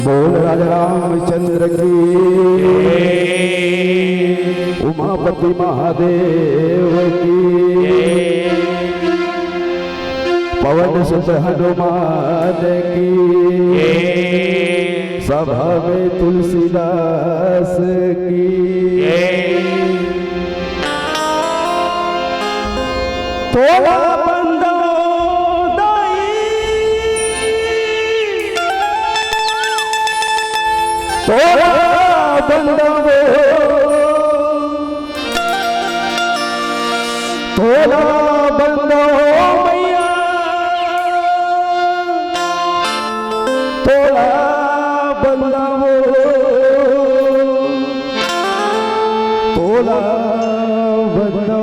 बोल राजा रामचंद्र की, उमापति महादेव की, पवन सुत हनुमान की, सभा में तुलसीदास की। थोड़ा बंदो दाई, थोड़ा बंदो, थोड़ा बंदो मैया, थोड़ा बंदो, थोड़ा बंदो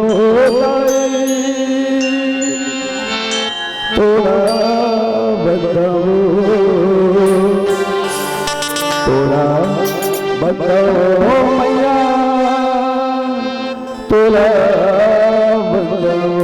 थोड़ा बताओ, थोड़ा बताओ मैया, थोड़ा बताओ।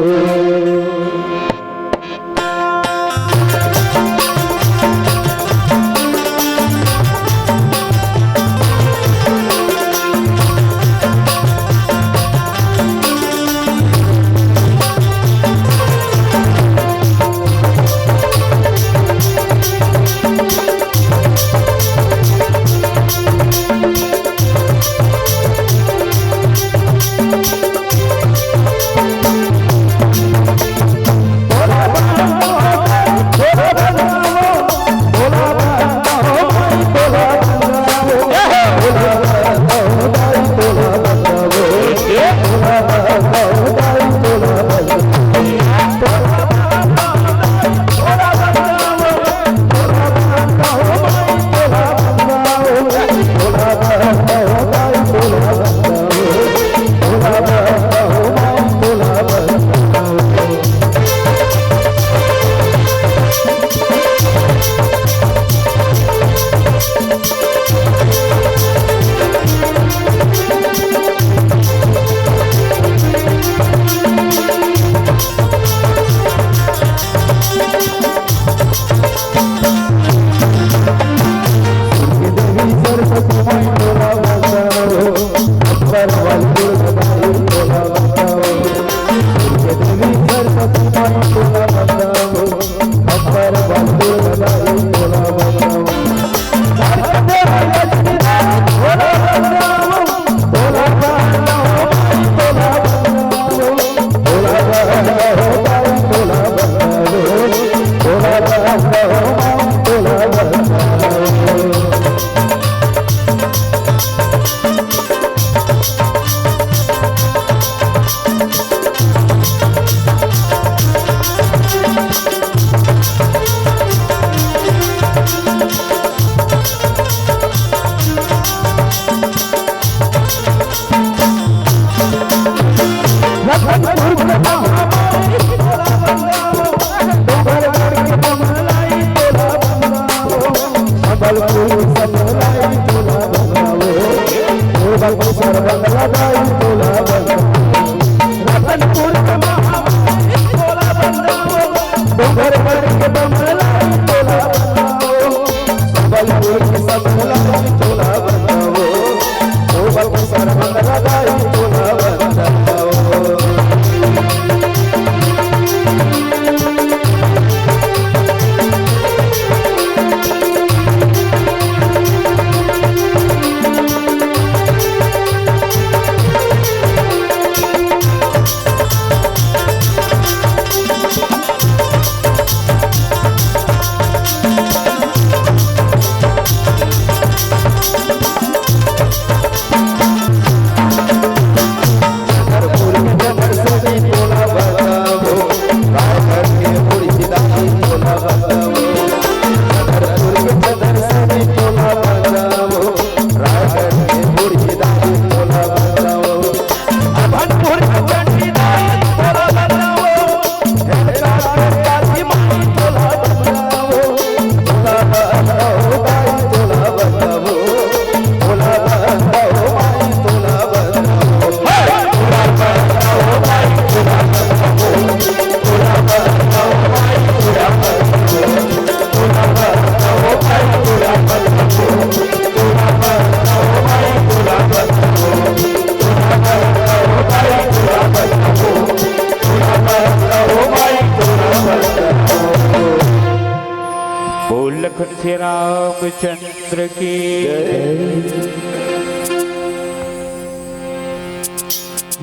बोल लखन से रामचंद्र की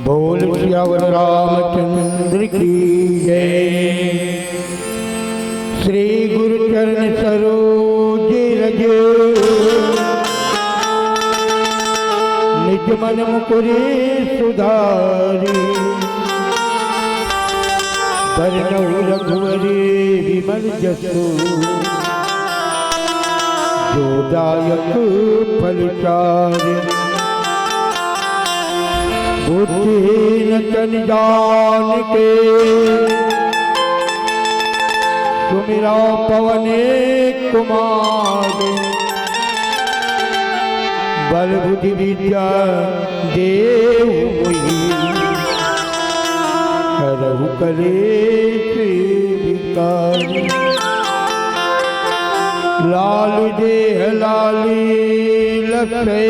बोल सियावर रामचंद्र की जय। श्री गुरु चरण सरोज रज निज मन मुकुरे सुधारी बरनऊ रघुवरे विमल जसु जो दायक फलचारि बुद्धिहीन तन जान के सुमिरा पवने कुमार बल बुद्धि विद्या देव मोहि करहु कलेश विकारी लाल देह लाली लखे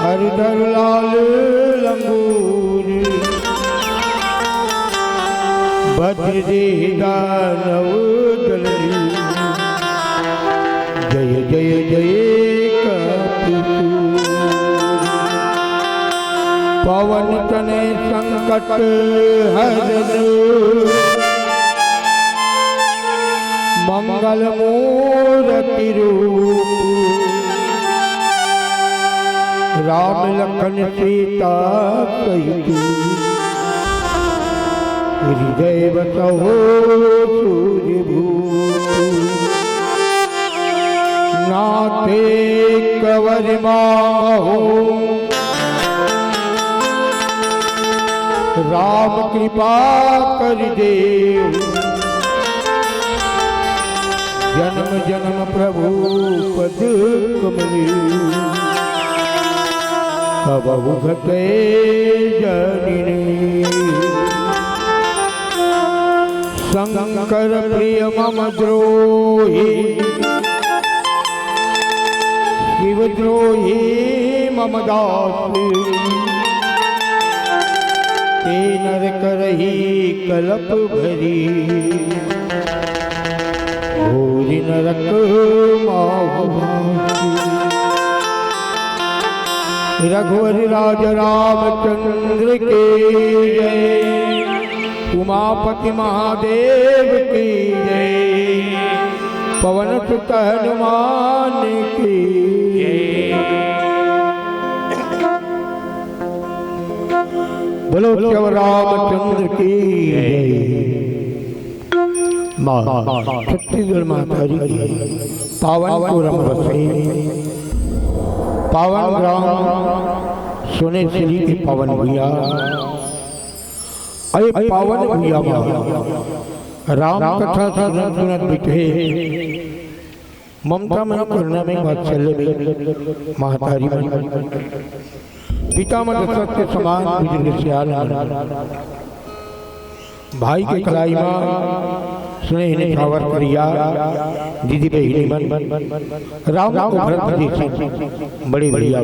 हरदर लाल लंगूर भद्र देह दानव दलरी जय जय जय कपिसूर पवन तने संकट हरन मंगल मूर्ति रूप राम लखन सीता सहित हृदय बसहो सूर्यभूत नाथे कवर माहो राम कृपा कर देव जन्म जन्म प्रभु पद कमले कबहु घटे जनिने शंकर प्रिय मम द्रोही शिव द्रोही मम दास ते नर करही कलप भरी भूरि नरक माहु रघुवर राज रामचंद्र के जय। उमापति महादेव की जय। पवन सुत हनुमान की बोलो श्री रामचंद्र की जय। छत्तीसगढ़ माता जी पावनपुरम बसे पावन ग्राम सोनेश्वरी के पावन भैया अरे पावन भैया राम कथा सुनत सुनत बिठे ममता मन करुणा में वात्सल्य में महतारी मन पिता मन दशरथ के समान बुजुर्ग सियाल भाई के कलाई माँ सुने इन्हें खावर करिया दीदी पे ही मन राम को भरत देखे बड़े बढ़िया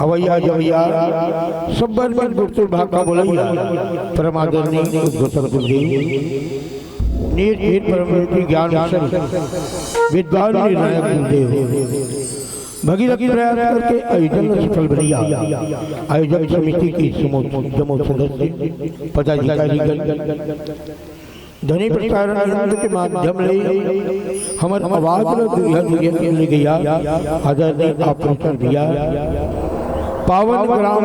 अवैया जवैया सब बार बार गुप्तुर भाका बोलैया परमादरणी गोतर गुरुदेव नीर नीर परमृति ज्ञान विद्वान निर्णायक गुरुदेव भगीरथी प्रयास करके आयोजन सफल बनिया। आयोजक समिति की समूह सदस्य पदाधिकारीगण ध्वनि प्रसारण यंत्र के माध्यम से हमार आवाज ले गया आदरणीय ऑपरेटर भैया पावन ग्राम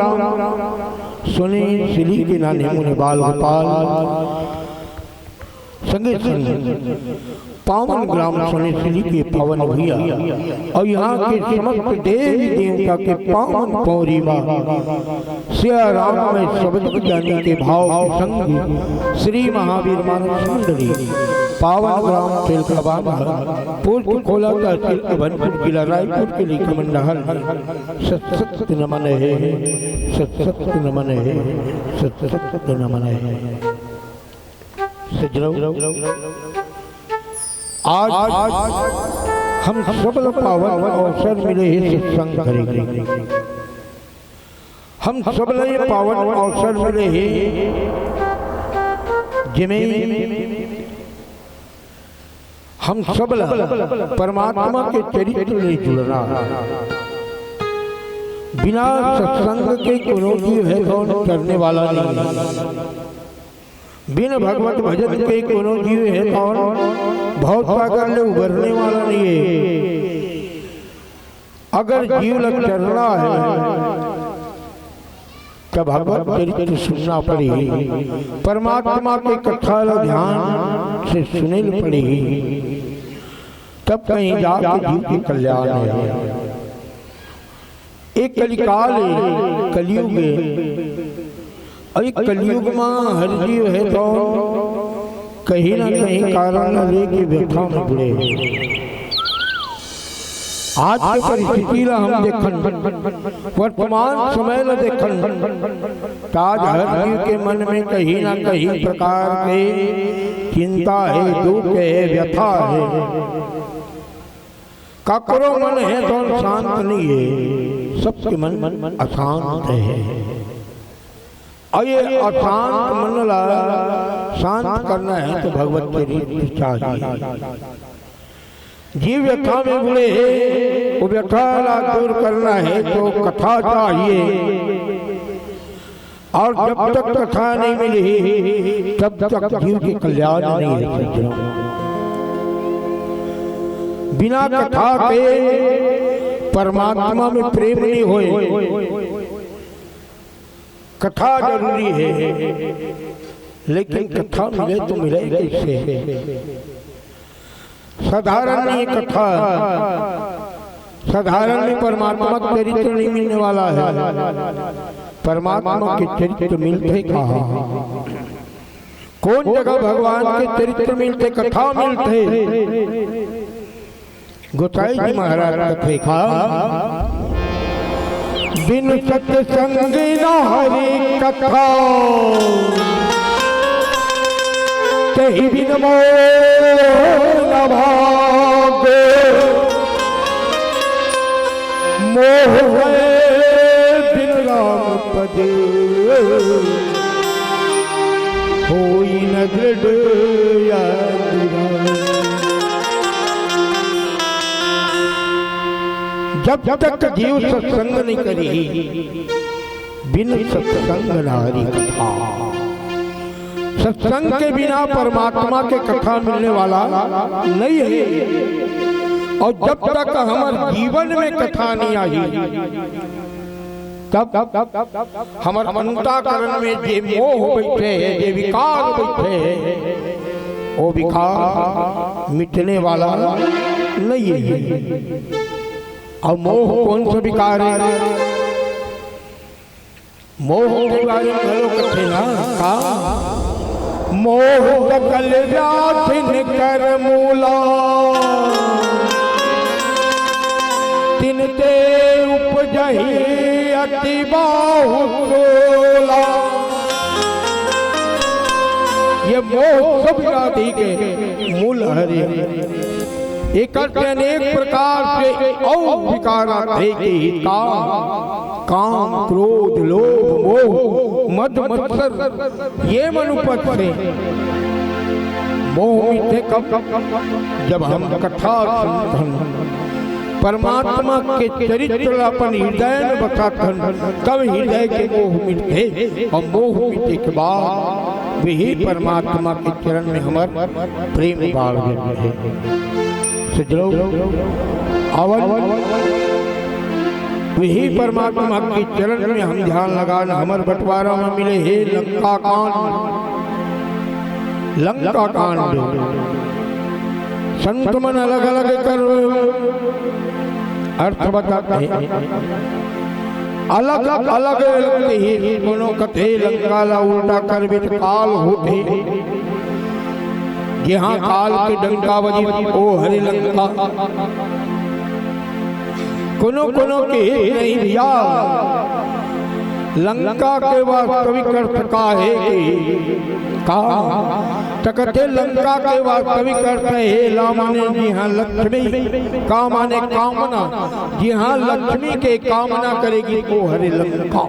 सुने सिली के नाने मुने बाल गोपाल संगे पावन ग्राम सोनेश्वरी के पावन भैया और यहाँ के समस्त देवी देवता के पावन पौरी सिया राम में शब्द जाने के भाव के संग श्री महावीर मानव मंडली पावन ग्राम तेलकाबाद पूर्व खोला तहसील अभनपुर जिला रायपुर के लिए मंडल सत नमन है सत नमन है सत नमन है। आज हम सब पावन अवसर मिले हैं सत्संग करेंगे। हम सब पावन अवसर मिले हैं जिमें हम सब परमात्मा के चरित्र नहीं जुड़ना, बिना सत्संग के कोनो जीव है कौन करने वाला नहीं, बिन भगवत भजन के कोनो जीव है कौन बहुत सागर ले उभरने वाला नहीं है। अगर जीव लग चलना है तो भगवत चरित्र सुनना पड़ेगी, परमात्मा के कथा ध्यान से सुने पड़ेगी, तब कहीं जाकर जीव के कल्याण है। एक कलिकाल है, कलयुग है, और एक कलयुग में हर जीव है तो कहीं ना कहीं कारण लेके व्यथा में बुड़े। आज के परिस्थिति ला हम देखन, वर्तमान समय ला देखन, ताज हर जीव के मन में कहीं ना कहीं प्रकार के चिंता है, दुख है, व्यथा है। काकरो मन है तो शांत नहीं है, सबके मन अशांत है। और ये अशांत मन ला शांत करना है तो भगवत चरित्र चाहिए। जीव व्यथा में बुड़े है, वो व्यथा ला दूर करना है तो कथा चाहिए, और जब तक कथा नहीं मिली तब तक जीव के कल्याण नहीं हो सकता। बिना कथा के परमात्मा में प्रेम नहीं होए। कथा जरूरी है, लेकिन कथा मिले तो मिले कैसे? साधारण नहीं कथा, साधारण में परमात्मा का चरित्र नहीं मिलने वाला है। परमात्मा के चरित्र मिलते कहाँ? कौन जगह भगवान के चरित्र मिलते, कथा मिलते? गोसाई जी महाराज कथे खा, बिन सत्संग न हरि कथा, कहीं बिन मोह न भागे, मोह है बिन राम पदे, होई न दृढ़ जब तक जीव सत्संग नहीं करी, बिन सत्संग नारी कथा। सत्संग के बिना परमात्मा के कथा मिलने वाला नहीं है। और जब तक हमारे जीवन में कथा नहीं आई, तब हमारे अंतःकरण में जे मोह बैठे है, जे विकार बैठे है, वो विकार मिटने वाला नहीं है। और मोह कौन सा विकार है? मोह के बारे में हेलो कथे ना का, मोह सकल व्याधिन कर मूला, तिनते उपजहि अति बाहुला। ये मोह सब व्याधि के मूल है। एक अनेक प्रकार से और विकार आते हैं, काम, क्रोध, लोभ, मोह, मद मत्सर, ये मनुपत से मोह मिटे कब? जब हम कथा सुनते परमात्मा के चरित्र अपन हृदय में बसाथन, तब हृदय के मोह मिटते। और मोह मिटे के बाद वही परमात्मा के चरण में हमार प्रेम बाढ़ देते हैं। वही परमात्मा के चरण में हम ध्यान लगाना। हमारे बंटवारा में मिले हे लंका कांड, लंका कांड संत मन अलग अलग कर अर्थ बताते हैं, अलग अलग ही दोनों कथे। लंका ला उल्टा कर बिट काल होते, यहाँ काल के डंका बजी ओ हरि लंका। कोनो के नहीं भैया, लंका के वास्तविक अर्थ का है का तकते लंका के वास्तविक अर्थ है ला माने जी हाँ लक्ष्मी, का माने कामना, जी हाँ लक्ष्मी के कामना करेगी वो हरे लंका।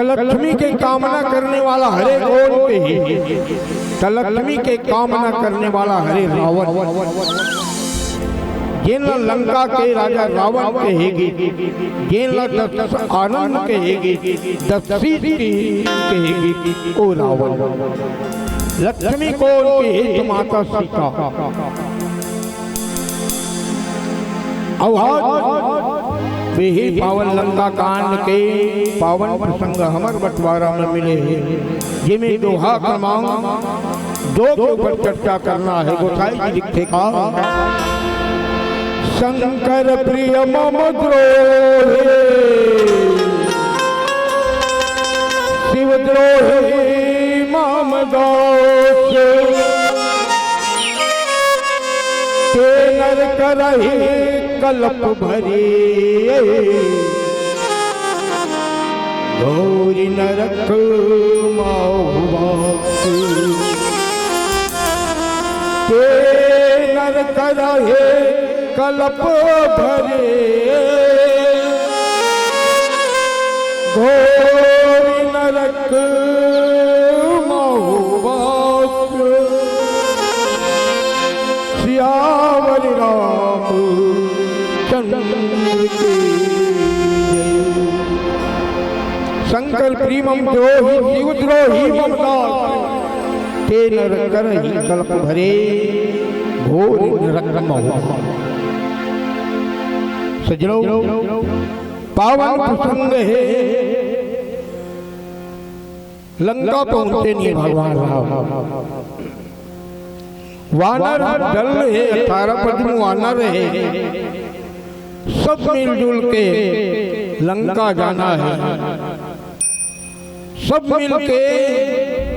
लक्ष्मी के कामना करने वाला हरे कौन के, लक्ष्मी के कामना करने वाला हरे रावण, जिन लंका के राजा रावण कहेगी, जिन दस आनंद कहेगी, दसी कहेगी ओ रावण। लक्ष्मी कौन के माता सीता। वे पावन लंका कांड के पावन प्रसंग हमर बंटवारा में मिले हैं, जिनमें दोहा क्रमांक 2 के ऊपर चर्चा करना है। गोसाई जी लिखते का शंकर प्रिय मम द्रोहे, शिव द्रोहे मम दोष, ते नर करहि कल्प भरी, गौरी नरक माहुवास, ते नर करहि कल्प भरे, घोर नरक माहुवास। सियावर राम चंद्र के जय। शंकर प्रीमम द्रोही शिव द्रोही मम दास, ते नर करहि कल्प भरे, घोर नरक माहुवास। सजनो पावन प्रसंग है, लंका पहुंचे नहीं भगवान राम। वानर दल है, 18 पद्म वानर है, सब मिलजुल के लंका जाना है, सब मिल के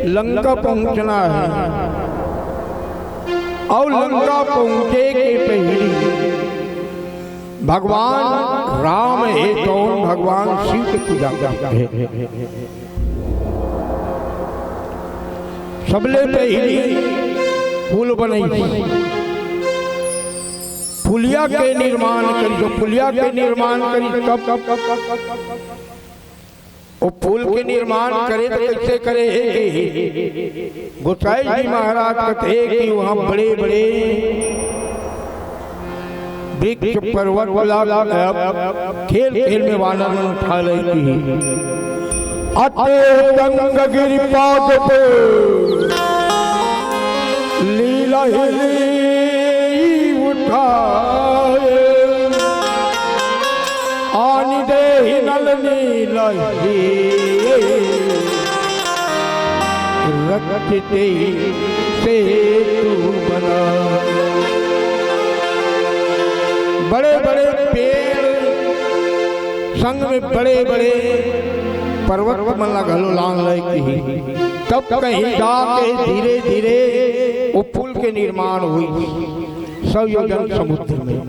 लंका पहुंचना है। और लंका पहुंचे के पहले भगवान राम है तो भगवान शिव की पूजा करते हैं। सबले पहले पुल बनाई, पुलिया के निर्माण करी, जो पुलिया के निर्माण करी कब वो पुल के निर्माण करे तो कैसे करे। गोसाई जी महाराज कहते हैं कि वहाँ बड़े बड़े वृक्ष पर्वत खेल खेल में वानर उठा रही थी। अते गंग गिरिपाद पे लीला उठाए, आनि दे नल नीला रखते से तू बना। बड़े बड़े पेड़ संग में बड़े बड़े पर्वत मन लगलो लांग लगी, तब कहीं जाके धीरे धीरे वो पुल के निर्माण हुई 100 योजन समुद्र में।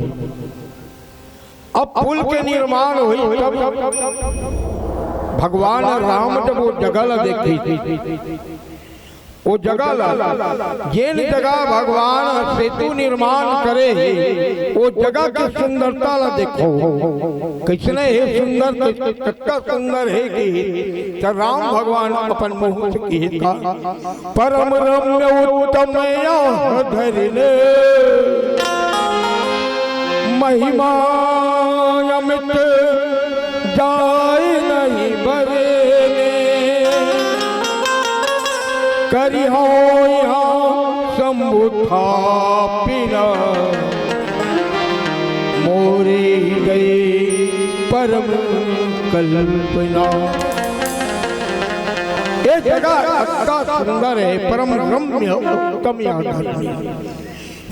अब पुल के निर्माण हुई तब भगवान राम जब वो जगह देखी थी, वो जगह जिन जगह भगवान सेतु निर्माण करे वो जगह की सुंदरता ला देखो किसने है सुंदर, कितना सुंदर है कि राम भगवान अपन मुंह से कहता परम रम्य उत्तम धरिले महिमा अमित जाय नहीं बरे करी हो यहाँ संबुथा पिना मोरे गए परम कल्पना। ये जगह अत्ता सुंदर है, परम रम्य उत्तम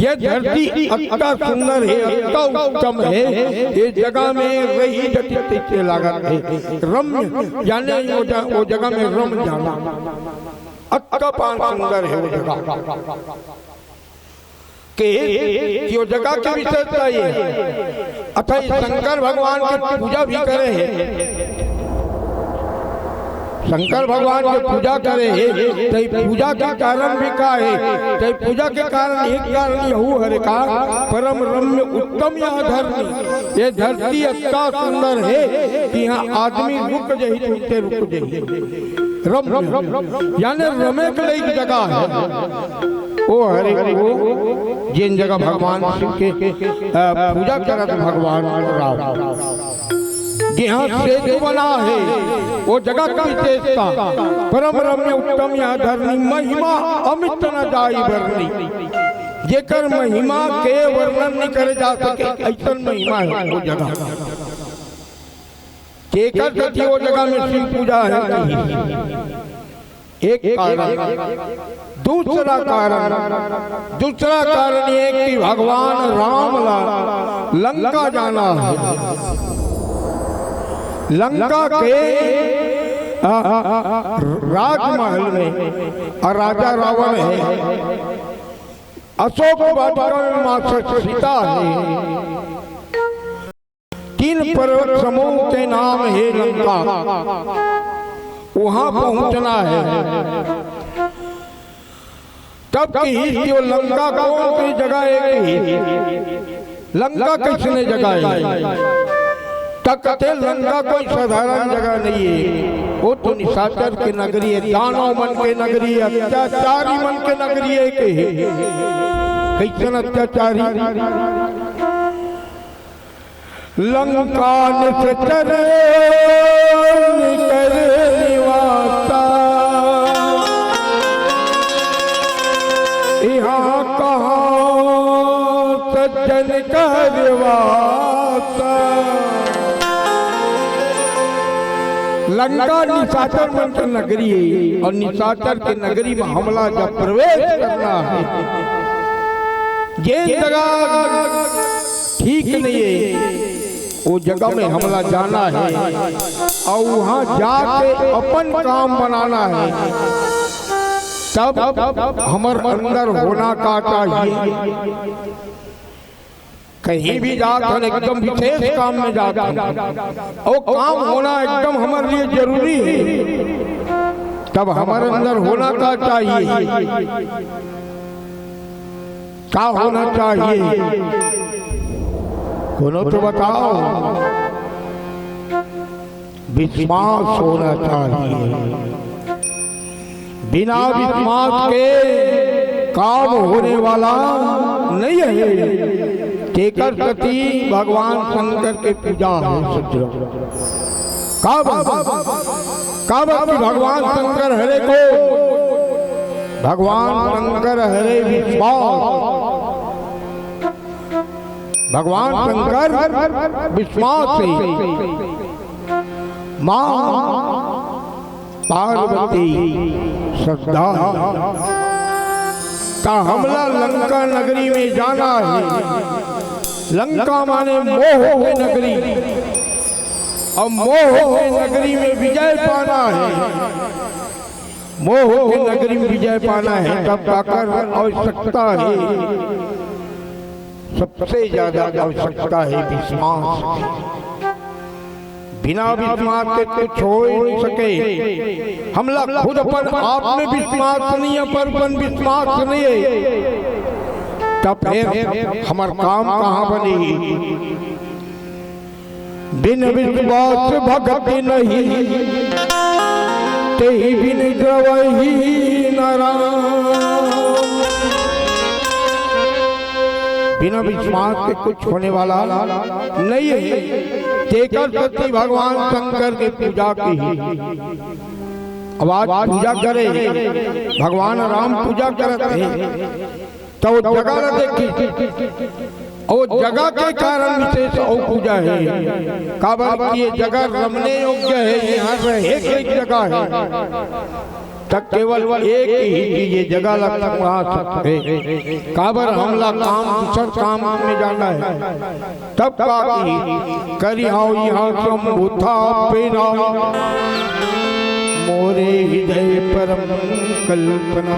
ये धरती अत्ता सुंदर है, अत्ता उत्तम है। ये जगह में रही जटिल लागत है, रम्य जाने वो जगह में रम जाना अत्ता पान सुंदर है वो जगह के जो जगह की विशेषता ये अतः शंकर भगवान की पूजा भी करे हैं। शंकर भगवान के पूजा करे तो पूजा के कारण भी का है, तो पूजा के कारण एक कारण यहू हरे का परम रम्य उत्तम यह धरती, ये धरती इतना सुंदर है कि यहाँ आदमी रुक जाए तो रुक जाए। रम यानी रमे के लिए जगह है वो हरे को जिन जगह भगवान शिव के पूजा करत भगवान राम यहाँ सेतु बना है वो जगह का विशेषता परम रम्य उत्तम यह धरनी महिमा अमित न जाई वर्णी, जेकर महिमा के वर्णन नहीं करे जा सके ऐसा महिमा है वो जगह। जेकर कथी वो जगह में शिव पूजा है एक कारण। दूसरा कारण ये कि भगवान राम लंका जाना है। लंका के राजमहल में और राजा रावण है, अशोक वाटिका में मां सीता है, 3 पर्वत समूह के नाम है लंका, वहां पहुंचना है। तब की लंका कौन सी जगह है, लंका किसने जगह तकते लंका कोई साधारण जगह नहीं है, वो तो निशाचर की नगरी है, दानव मन के नगरी है, अत्याचारी मन के नगरी है। कैसन अत्याचारी लंका निश्चर कर निवासा, यहाँ कहाँ सज्जन का निवासा। लंका निशाचर मन की नगरी है और निशाचर की नगरी में हमला जब प्रवेश करना है, ये जगह ठीक नहीं है, वो जगह में हमला जाना है और वहाँ जाके अपन काम बनाना है। तब हमारे अंदर होना का चाहिए, कहीं भी जाते हैं एकदम विशेष काम में जाते हैं और काम होना एकदम हमारे लिए जरूरी है। तब हमारे अंदर होना का चाहिए, क्या होना चाहिए, होना तो बताओ। विश्वास होना चाहिए, बिना विश्वास के काम होने वाला नहीं है। केकर प्रति भगवान शंकर के पूजा है। कब भगवान शंकर हरे को, भगवान शंकर हरे विश्वास, भगवान शंकर विश्वास से मां पार्वती श्रद्धा का हमला लंका नगरी में जाना है। लंका माने मोह की नगरी, और मोह की नगरी में विजय पाना है। मोह की नगरी में विजय पाना है तब जाकर आवश्यकता है, सबसे ज्यादा आवश्यकता है विश्वास। बिना विश्वास के कुछ हो ही नहीं सके। हमला खुद अपन आप में विश्वास नहीं है, पर अपन विश्वास नहीं है, तब फिर हमार काम कहाँ बनी। बिन विश्वास भक्ति नहीं, ते बिन द्रवही नारायण। बिना विश्वास के कुछ होने वाला नहीं है। जेकर प्रति भगवान शंकर की पूजा की, अब आज पूजा करे, भगवान राम पूजा करते हैं तो जगह न देखी, और जगह के कारण विशेष और पूजा है। काबर ये जगह रमने योग्य है, यहाँ रहे एक जगह है, तक केवल एक ही चीज ये जगह लगता है। काबर हमला काम दूसर काम में जाना है, तब का करी हाउ यहाँ संभूता पेना मोरे हृदय परम कल्पना।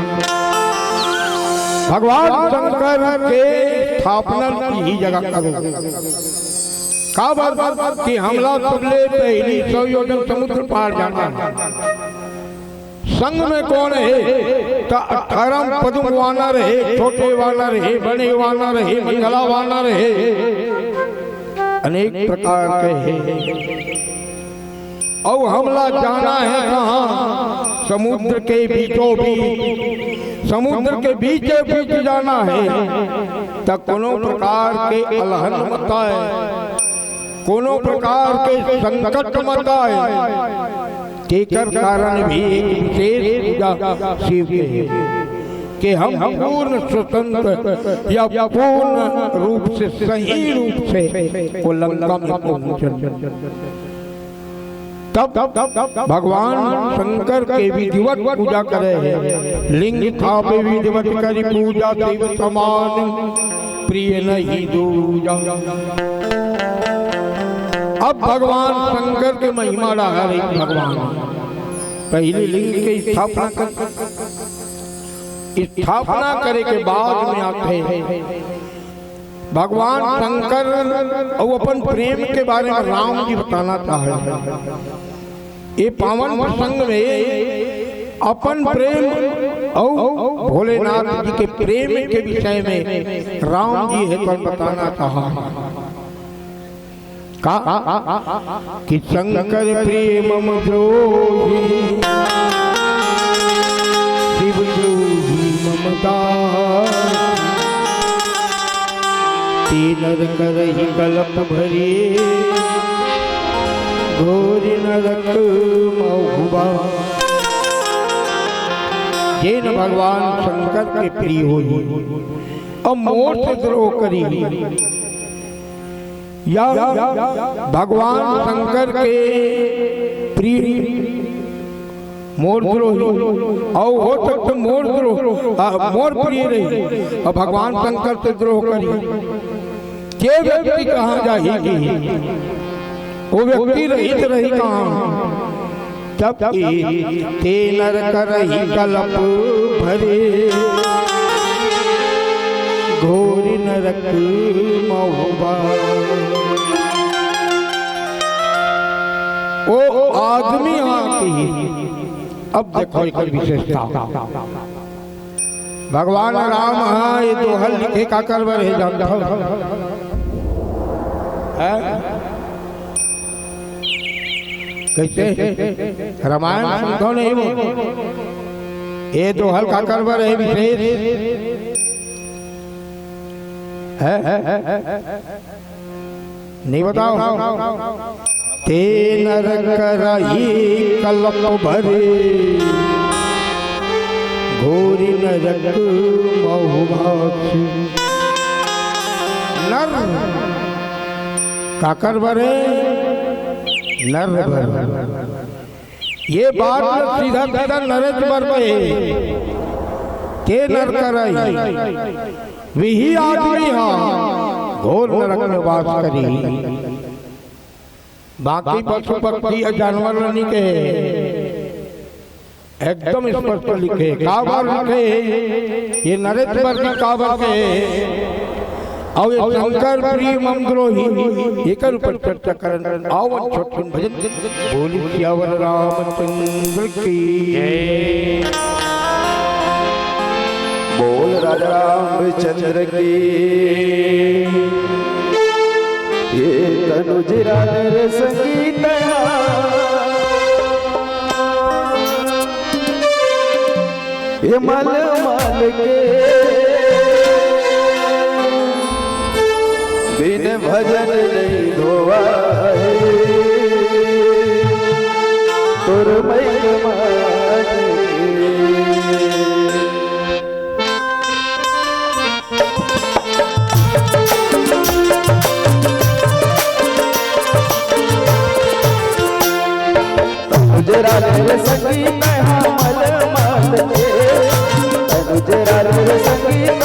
भगवान शंकर के स्थापना की ही जगह करो। काबर कि हमला सबले पहली 100 योजन समुद्र पार जाना है। संग में कौन है? तो 18 पद्म वानर है, छोटे वानर है, बड़े वानर है, मंगला वानर है, अनेक प्रकार के हैं। और हमला जाना है कहाँ? समुद्र के बीचों बीच, समुद्र के बीचों बीच जाना है। तब कोनो प्रकार के अलहन मत आए, कोनो प्रकार के संकट मत आए। तेकर कारण भी एक विशेष पूजा शिव के कि हम पूर्ण स्वतंत्र या पूर्ण रूप से सही रूप से वो लंका में पहुंचे। तब भगवान शंकर के विधिवत पूजा करे हैं। लिंग थापे विधिवत करी पूजा, शिव समान प्रिय नहीं दूजा। अब भगवान शंकर के महिमा रहा रही। भगवान पहले लिंग की स्थापना करे के बाद में आते हैं भगवान शंकर और अपन प्रेम के बारे में राम जी बताना चाहे। ये पावन प्रसंग में अपन प्रेम और भोलेनाथ जी के प्रेम के विषय में राम जी है तो बताना चाहा कि शंकर प्रेम द्रोही शिव द्रोही ममता नर करहि कलप भरी घोर नरक महुबा। जिन भगवान शंकर के प्रिय हो और मोर से द्रोह करी या भगवान शंकर के प्रिय मोर द्रोही और हो सकते मोर द्रोह मोर प्रिय रही और भगवान शंकर से द्रोह करी। ये व्यक्ति कहाँ जाएगी? वो व्यक्ति रहित रही कहाँ? तब ते नर करहि कलप भरे घोर नरक महुबा। वो आदमी यहाँ की। अब देखो एक विशेषता भगवान राम हाँ ये दोहल लिखे का करवर है जानता हो कैसे रामायण सुनता नहीं वो ये दोहल का करवर है विशेष है नहीं बताओ। ते नर करहि कलप भरे घोर नरक महुबा। नर काकर भरे नर भर। ये बात सीधा सीधा नरेश भर पे के नर करहि वही आदमी हाँ घोर नरक में वास करी। बाकी पशु पक्षी या जानवर नहीं के एकदम स्पष्ट लिखे काबर लिखे ये नरेश भर की काबर के और ये शंकर प्रिय ममद्रोही एकर ऊपर चर्चा करन आवन छोटन भजन बोली सियावर रामचंद्र की बोल राजा रामचंद्र की। ये तनुज राधे संगीत ये मल मल के बिन भजन नहीं धोवा है तुरमय मान गुजरा रे संगीत मल मल के गुजरा रे संगीत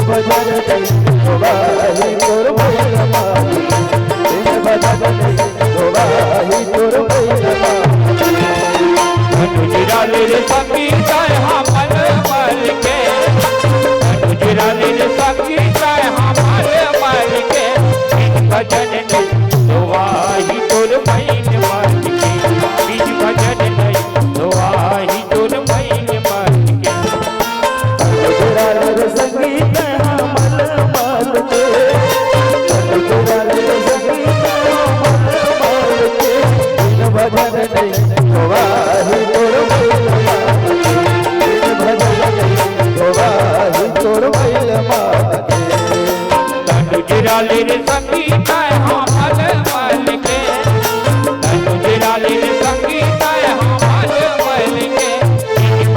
मल मल के भजन नहीं धोवाही तोर भय मानी भजन नहीं धोवाही तोर भय मानी। गुजरा रे संगीत मल मल के गुजरा रे संगीत मल मल के भजन नहीं धोवाही तोर भय मानी भजन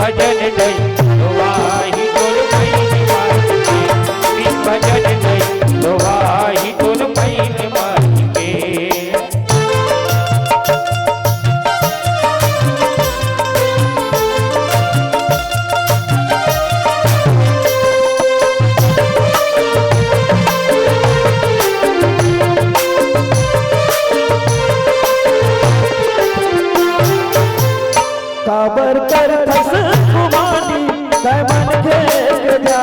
भजन नहीं तो वाही तुर महीन मान के, बिन भजन नहीं तो वाही तुर महीन मान के। काबर कर फस कुमारी तै मन खेत जा,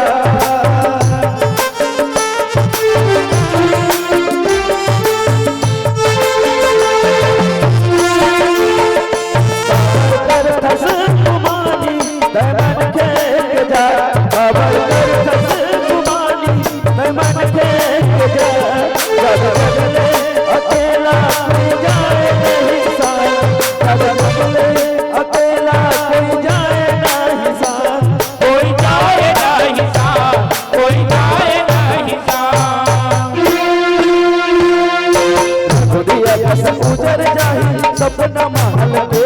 काबर कर फस कुमारी तै मन खेत जा, काबर कर फस कुमारी तै मन खेत जा। जब बदले अकेला कोई जाए नहीं साथ, जब बदले अकेला कोई जाए नहीं साथ, कोई जाए नहीं साथ, कोई जाए नहीं साथ। बुधिया बस उजर जाही सपना महल के,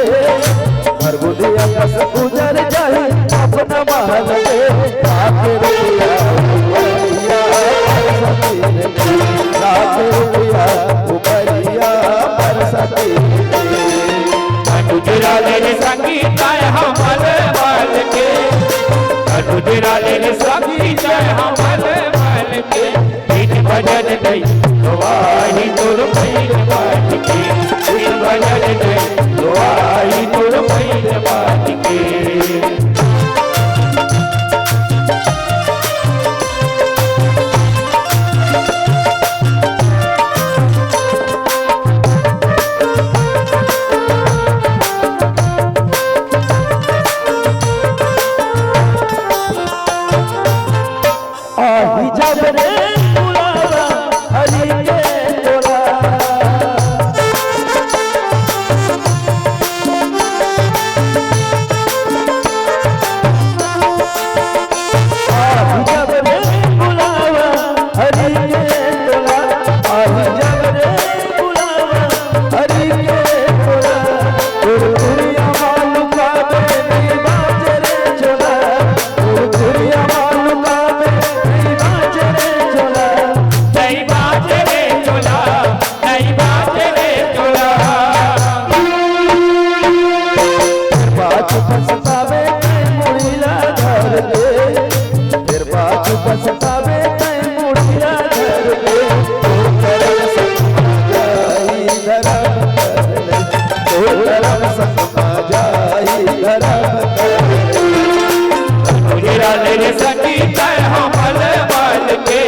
हर बुधिया बस उजर जाही सपना महल के। रात रुपया उपरिया बरसती रे, रात रुपया उपरिया बरसती रे। अनुजराले रे संगीत है हमल मल के, अनुजराले रे संगीत है हमल मल के। बिन भजन नहीं तो वाही तुर महीन मान के, बिन भजन नहीं तो वाही तुर महीन मान के। आही जब रे बुलावा हरि के तोरा, आही जब रे बुलावा हरि के तोरा, आही जब रे बुलावा हरि के तोरा। गुरुया मालूका में बाज रे चोला, गुरुया मालूका में बाज रे चोला। नहीं बाज रे चोला, नहीं बाज रे चोला। बात पछतावे तै मुड़िया धर के, फिर बात पछतावे तै मुड़िया धर के। तो करम सपना जाई धरम कर ले, तो करम सपना जाई धरम कर ले। अनुजराले रे संगीत है हमल मल के,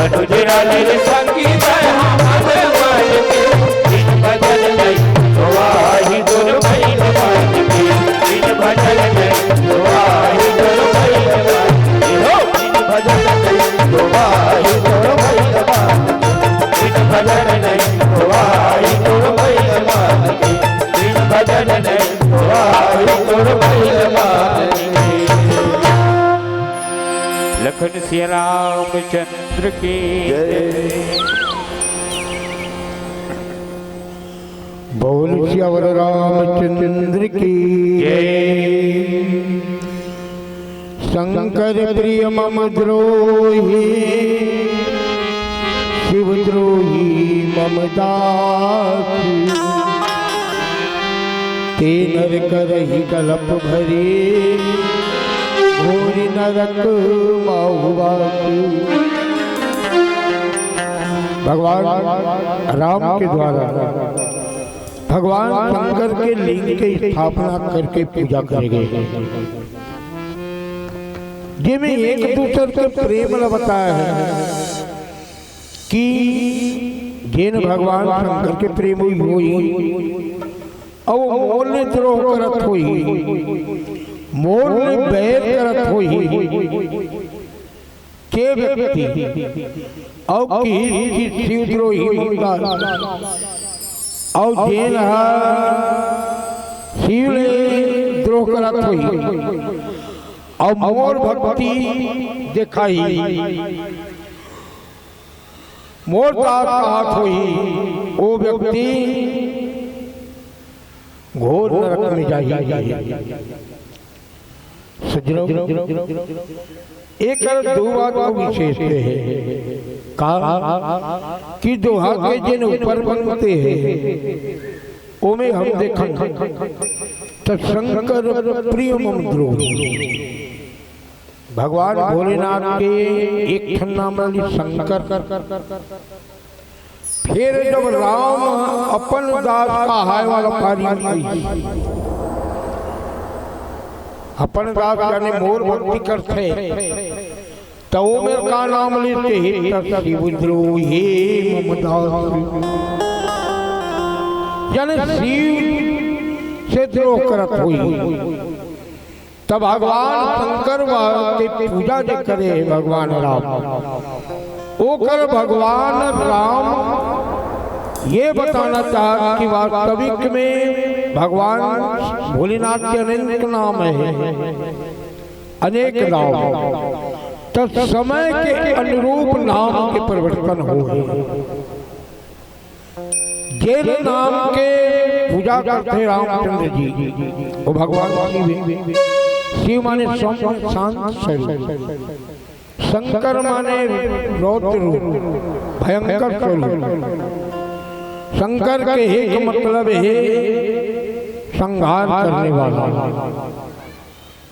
अनुजराले रे संगीत है हमल मल के। बिन भजन नहीं तो वाही तुर महीन मान के, बिन भजन नहीं तो वाही तुर महीन मान के। हो बिन भजन नहीं तो वाही तुर महीन मान के, बिन भजन नहीं तो वाही तुर महीन मान के, बिन भजन नहीं तो वाही तुर महीन मान के। लखन सिया रामचंद्र की जय। बोल श्यावर रामचंद्र की जय। शंकर प्रिय मम द्रोही, शिव द्रोही मम दास। ते नर करहि कलप भरे, घोरी नरक माहुवास। भगवान राम के द्वारा भगवान शंकर के लिंग की स्थापना करके पूजा करे गए, जिसमें एक दूसरे के प्रेम बताया है कि जिन भगवान शंकर के प्रेम हुई और मोर ने द्रोह करत हुई, मोर ने बैर करत हुई के व्यक्ति और की शिवद्रोही मुद्दा और जेन शिव ने द्रोह करत हुई और मोर भक्ति दिखाई, मोर कहत हुई वो व्यक्ति घोर नरक में जाइए। सज्जनों एक दो बात को विशेष है कहा कि दोहा के जिन ऊपर बनते हैं ओमे हम देखन तो शंकर प्रिय मंत्रो भगवान भोलेनाथ के एक नाम शंकर। फिर जब राम अपन दास का हाय वाला पारी अपन दास जाने मोर भक्ति करते तो मेरे का नाम लेते ही शिवद्रोही ममदास यानी शिव से द्रोह करत हुई। तब भगवान शंकर के पूजा जो करे भगवान राम वो कर भगवान राम ये बताना चाहता कि वास्तविक में भगवान भोलेनाथ के अनेक नाम है, अनेक नाम तब समय के अनुरूप नाम के परिवर्तन हो जिन नाम के पूजा करते रामचंद्र जी वो भगवान शिव माने शांत स्वरूप, शंकर माने रौद्र रूप भयंकर स्वरूप। शंकर के एक मतलब है संहार करने वाला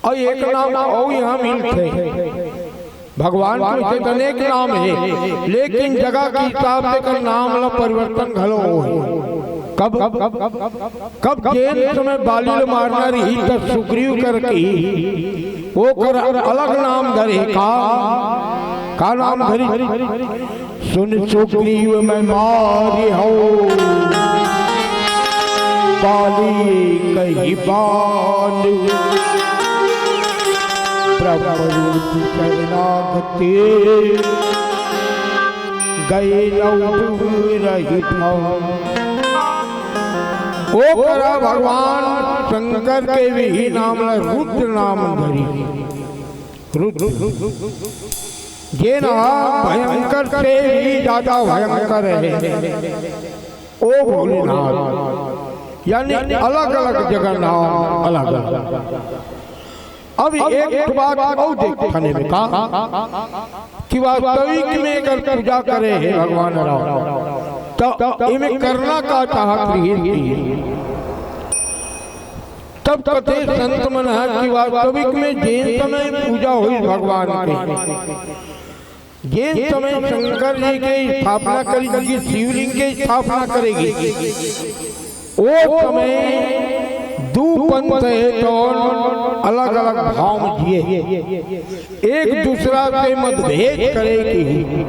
और एक नाम और यहाँ मिलते भगवान के अनेक नाम है लेकिन जगह के हिसाब से का नाम ला परिवर्तन घलो है। कब कब जेल समय बालिल मारना रही तब सुग्रीव करके वो कर अलग नाम धरे का नाम धरी सुन सुग्रीव मैं मारी हो बाली कही बाल शरणागति गए रही वो करा भगवान शंकर के भी नाम रुद्र नाम धरी रुद्र ये ना भयंकर से भी ज्यादा भयंकर है ओ भोलेनाथ यानी अलग अलग जगह नाम अलग अलग। अब एक बात और देखने में कहा कि वास्तविक में अगर पूजा करे है भगवान राम तो इन्हें करना का चाहत रही तब कथे संत मन है कि वास्तविक में जिन समय पूजा हुई भगवान के जिन समय शंकर जी की स्थापना करेगी शिवलिंग की स्थापना करेगी वो समय दो पंथ है तो अलग अलग भाव जिए एक दूसरा से मतभेद करेगी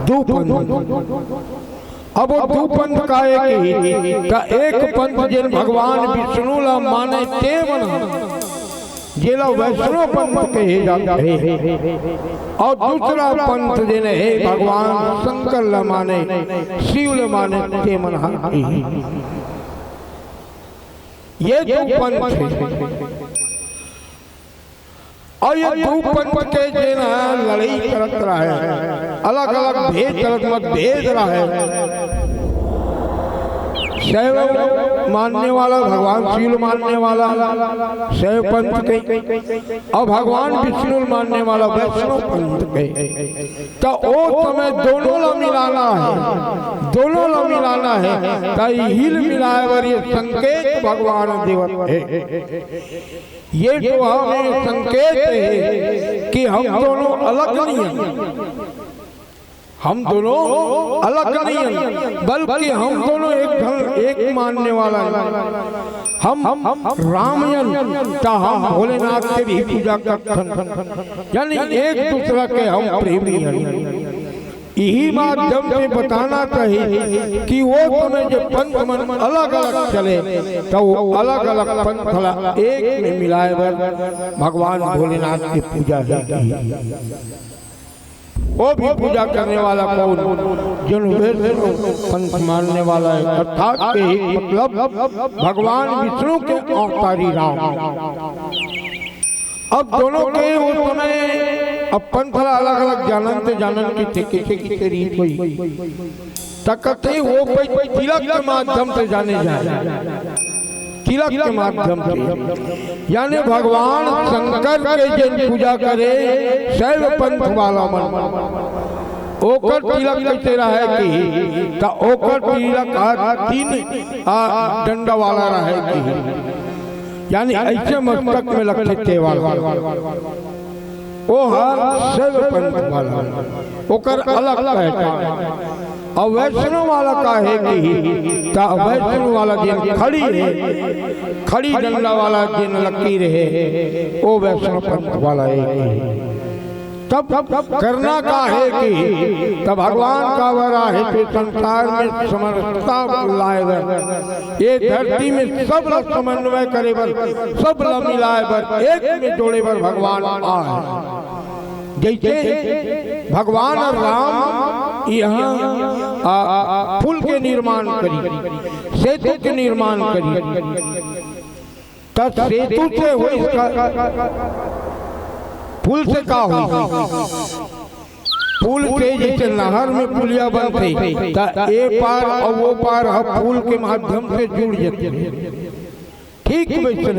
दो पंथ। अब वो दो पंथ का एक पंथ जिन भगवान विष्णु ला माने ते बना जिला वैष्णव पंथ कहे जाते हैं और दूसरा पंथ जिन है भगवान शंकर ला माने शिव ला माने ते मना। ये दो पंथ है और ये दो पंथ के जिन लड़ाई करत रहा है अलग अलग भेद करत मत भेद रहा है। शैव मानने वाला भगवान शिव मानने वाला शैव पंथ के और भगवान विष्णु मानने वाला वैष्णव पंथ के तो वो समय दोनों ला मिलाना है दोनों ला मिलाना है तो हिल मिलाए वर ये संकेत भगवान देवत है। ये जो हमें संकेत है कि हम दोनों अलग नहीं हैं हम दोनों अलग नहीं हैं बल्कि हम दोनों एक मानने वाला है। हम रामयन हम भोलेनाथ के भी पूजा करते यानी एक दूसरा के हम प्रेमी हैं। यही माध्यम से बताना चाहिए कि वो समय जो पंथ मन अलग अलग चले तो वो अलग अलग पंथ एक में मिलाए भगवान भोलेनाथ की पूजा है। वो भी पूजा करने वाला कौन जिन वैष्णव पंथ मानने वाला है अर्थात के मतलब भगवान विष्णु के अवतारी राम। अब दोनों के उस समय अब पंथ अलग अलग जानन की किसी रीत हुई तकते वो कोई तिलक के माध्यम से जाने जाए तिलक के माध्यम से, यानी भगवान शंकर के जिन पूजा करे शैव पंथ वाला मन ओकर तिलक कैसे रहे कि का ओकर तिलक 3 डंडा वाला रहे कि, यानी ऐसे मस्तक में लखते वाला ओ शैव पंथ वाला ओकर अलग पहचान। और वैष्णव वाला का है कि वैष्णव वाला जिन खड़ी है, खड़ी डंडा वाला जिन लकीर रहे वो वैष्णव पंथ वाला है। तब करना का है कि तब भगवान का वरा है कि संसार में समरसता लाए बर, ये धरती में सब लोग समन्वय करे बर, सब लोग मिलाए बर, एक में जोड़े बर भगवान आए। जैसे भगवान राम यहाँ पुल के निर्माण करी, सेतु के निर्माण करी, तब सेतु से हो पुल से का हुई, पुल के जैसे नहर में पुलिया बनते ए पार और वो पार पुल के माध्यम से जुड़ जाते। ठीक वैसे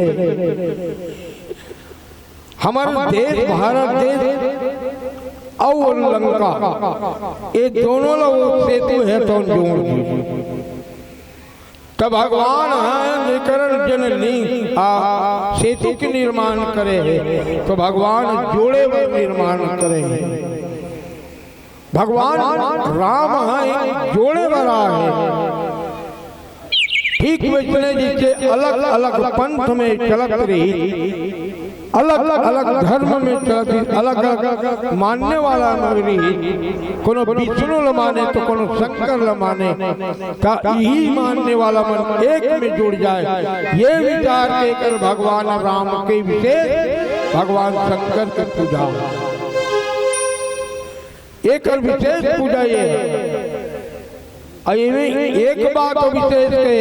हमारा देश भारत देश और लंका ये दोनों लोग सेतु है तो जोड़ दी। तब भगवान निकरण जननी सेतु के निर्माण करे है तो भगवान जोड़े व निर्माण करे है। भगवान राम है जोड़े वाला है। ठीक वैसे जिससे अलग अलग पंथ में चलत रही, अलग अलग धर्म में चलती, अलग अलग मानने वाला रही, कोनो विष्णु ल माने तो कोनो शंकर ल माने, का यही मानने वाला मन एक में जुड़ जाए। ये विचार के कर भगवान राम के विशेष भगवान शंकर की पूजा, एक विशेष पूजा ये है। एक बात विशेष के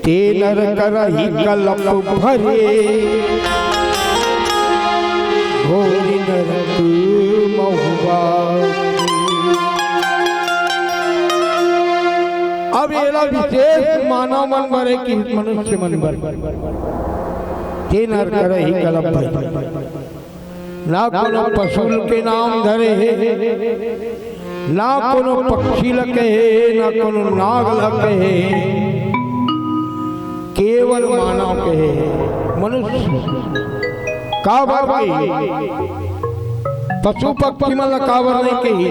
ते नर करहि कलप भरे घोरी नरक महुआ। अब ये विशेष मानव मन भरे कि मनुष्य मन भरे ते नर करहि कलप भरे, ना कोनो पशु के नाम धरे है, ना कोनो पक्षी लगे है, ना कोनो नाग लगे है, केवल मानव के है। मनुष्य काबर पशु पक्षी मन काबर नहीं कही,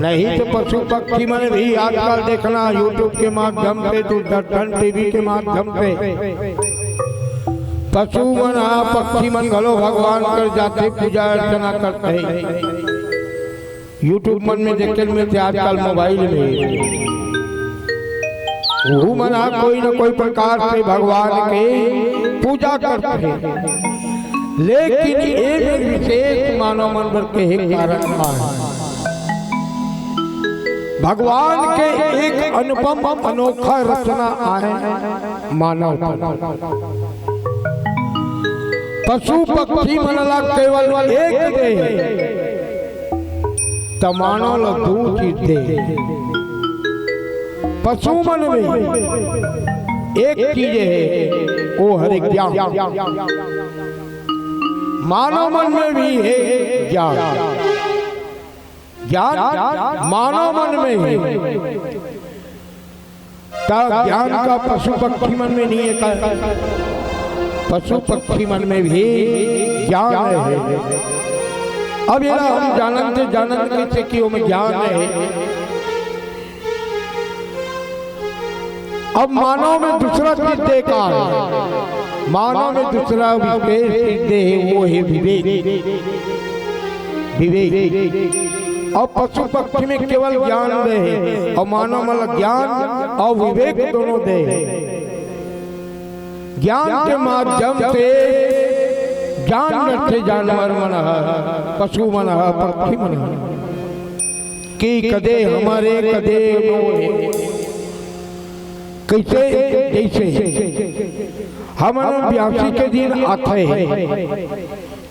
नहीं तो पशु पक्षी मन भी आजकल देखना यूट्यूब के माध्यम से, दूरदर्शन टीवी के माध्यम से पशु मन पक्षी मन घलो भगवान कर जाते पूजा अर्चना करते हैं। यूट्यूब मन में देखने मिलते आजकल मोबाइल में, वो मना कोई न कोई प्रकार से भगवान के पूजा करते हैं। लेकिन एक विशेष मानव मन भर के कारण है, भगवान के एक अनुपम अनोखा रचना है मानव। पशु पक्षी मनला केवल एक दे, तमानो लो दो चीज दे। पशु मन में एक चीज है वो हरे ज्ञान, मानव मन में भी है ज्ञान। ज्ञान मानव मन में है, तब ज्ञान का पशु पक्षी मन में नहीं है। पशु पक्षी मन में भी ज्ञान है। अब ये हम जानते कैसे कि में ज्ञान है। अब मानव में दूसरा चीज देखा है, मानव में दूसरा विशेष चीज है, वो है विवेक। विवेक और पशु पक्षी में केवल ज्ञान दे, और मानव में ज्ञान और विवेक दोनों दे। ज्ञान के माध्यम से ज्ञान रखे जानवर मन है, पशु मन है, पक्षी मन है कि कदे हमारे कदे कैसे जैसे हमारे 82 के दिन आते हैं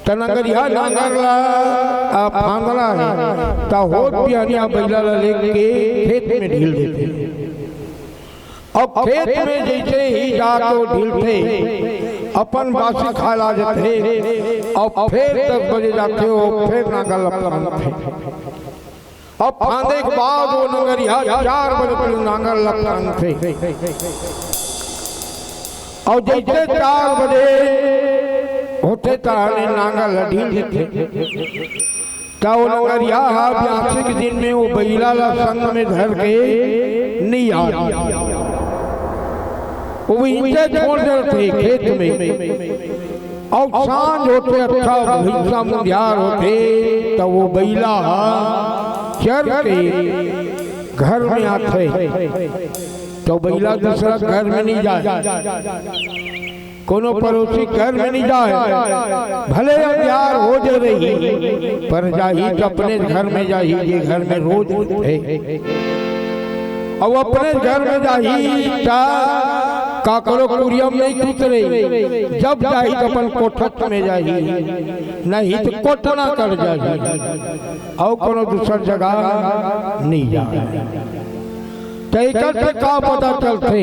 तनगरिया नांगरला फांदला है ता होत बिहानिया बैला लेके खेत में ढील देते। अब खेत में जैसे ही जाके ढीलते अपन बासी खाला जाते और फिर 10 बजे जाते हो फिर नांगल लपटते। अब फांदे के बाद वो नगरिया 4 बजे तक नांगल लपटते और जैसे 4 बजे होते ताने नांगल ढील देते क्या वो नगरिया 82 के दिन में वो बैला ला संग में धर के नहीं आ वो इनसे छोड़ देते खेत में और सांझ होते अच्छा भैंसा मुंडियार होते तो वो बैला चर के घर में आते तो बैला दूसरा घर में नहीं जाए कोनो पड़ोसी घर में नहीं जाए भले अंधियार हो जा रही पर जाही तो अपने घर में जाही ये घर में रोज है और अपने घर में जाही का करो कुरियम नहीं कुतरे जब जाही तो अपन कोठत में जाही नहीं तो कोठना कर जाही और कोनो दूसर जगह नहीं जाए। एक से का पता चलते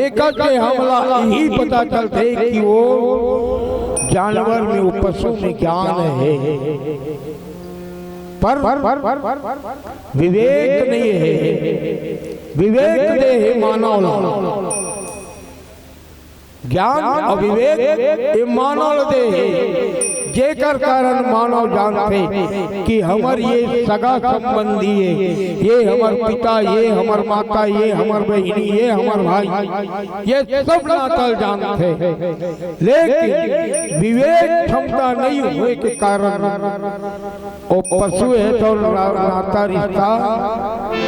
एक से हमला यही पता चलते कि वो जानवर में वो पशु में ज्ञान है पर विवेक नहीं है। विवेक दे है मानव ज्ञान और विवेक ये मानव दे है जेकर कारण मानव जानते कि हमर ये सगा संबंधी है, ये हमर पिता, ये हमर माता, ये हमर बहनी, ये हमर भाई, ये सब नातल जानते। लेकिन विवेक क्षमता नहीं होने के कारण वो पशु है तो नाता रिश्ता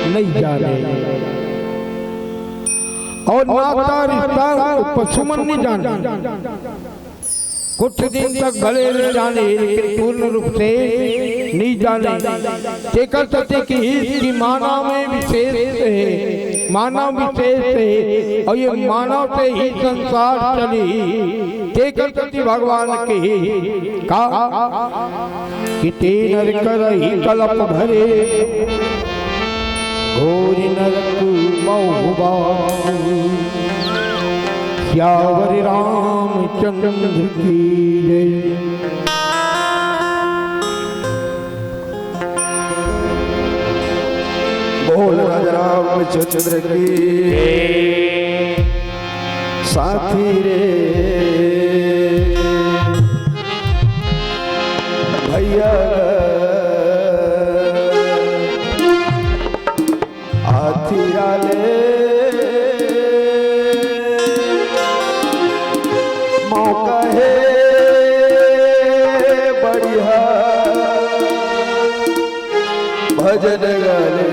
नहीं जाने और नाता रिश्ता पशुमन नहीं जाने। कुछ दिन तक भले न जाने लेकिन पूर्ण रूप से नहीं जाने। देखकर सत्य की इसकी मानव में विशेष है, मानव विशेष है और ये मानव से ही संसार चली। देखकर सत्य भगवान के का कि तेनर कर ही कलप भरे घोर नरक महुबा श्यावर रामचंद्र की जय। बोल राजा रामचंद्र की साथी रे भैया हाथी राले मौका है बढ़िया भजन गाले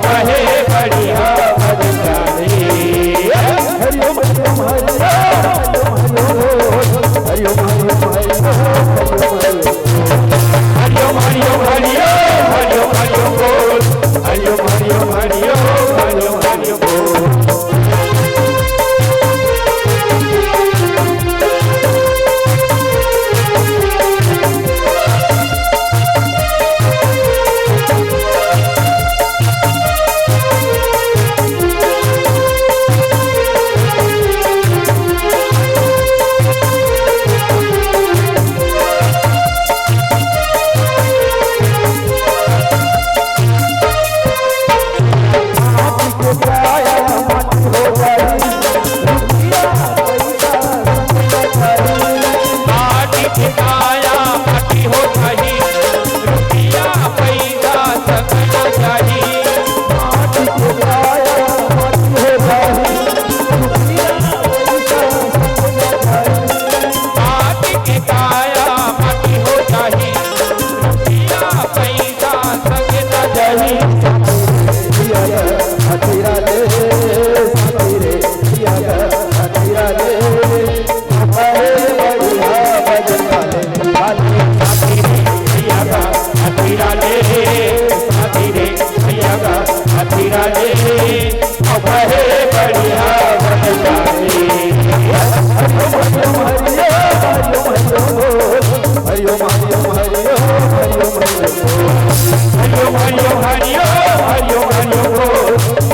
कहे बढ़िया भजतारे हरिओम हरिओम हरिओम हरिओम हरिओम हरिओम हरिओम हरिओम बोल हरिओम हरिओम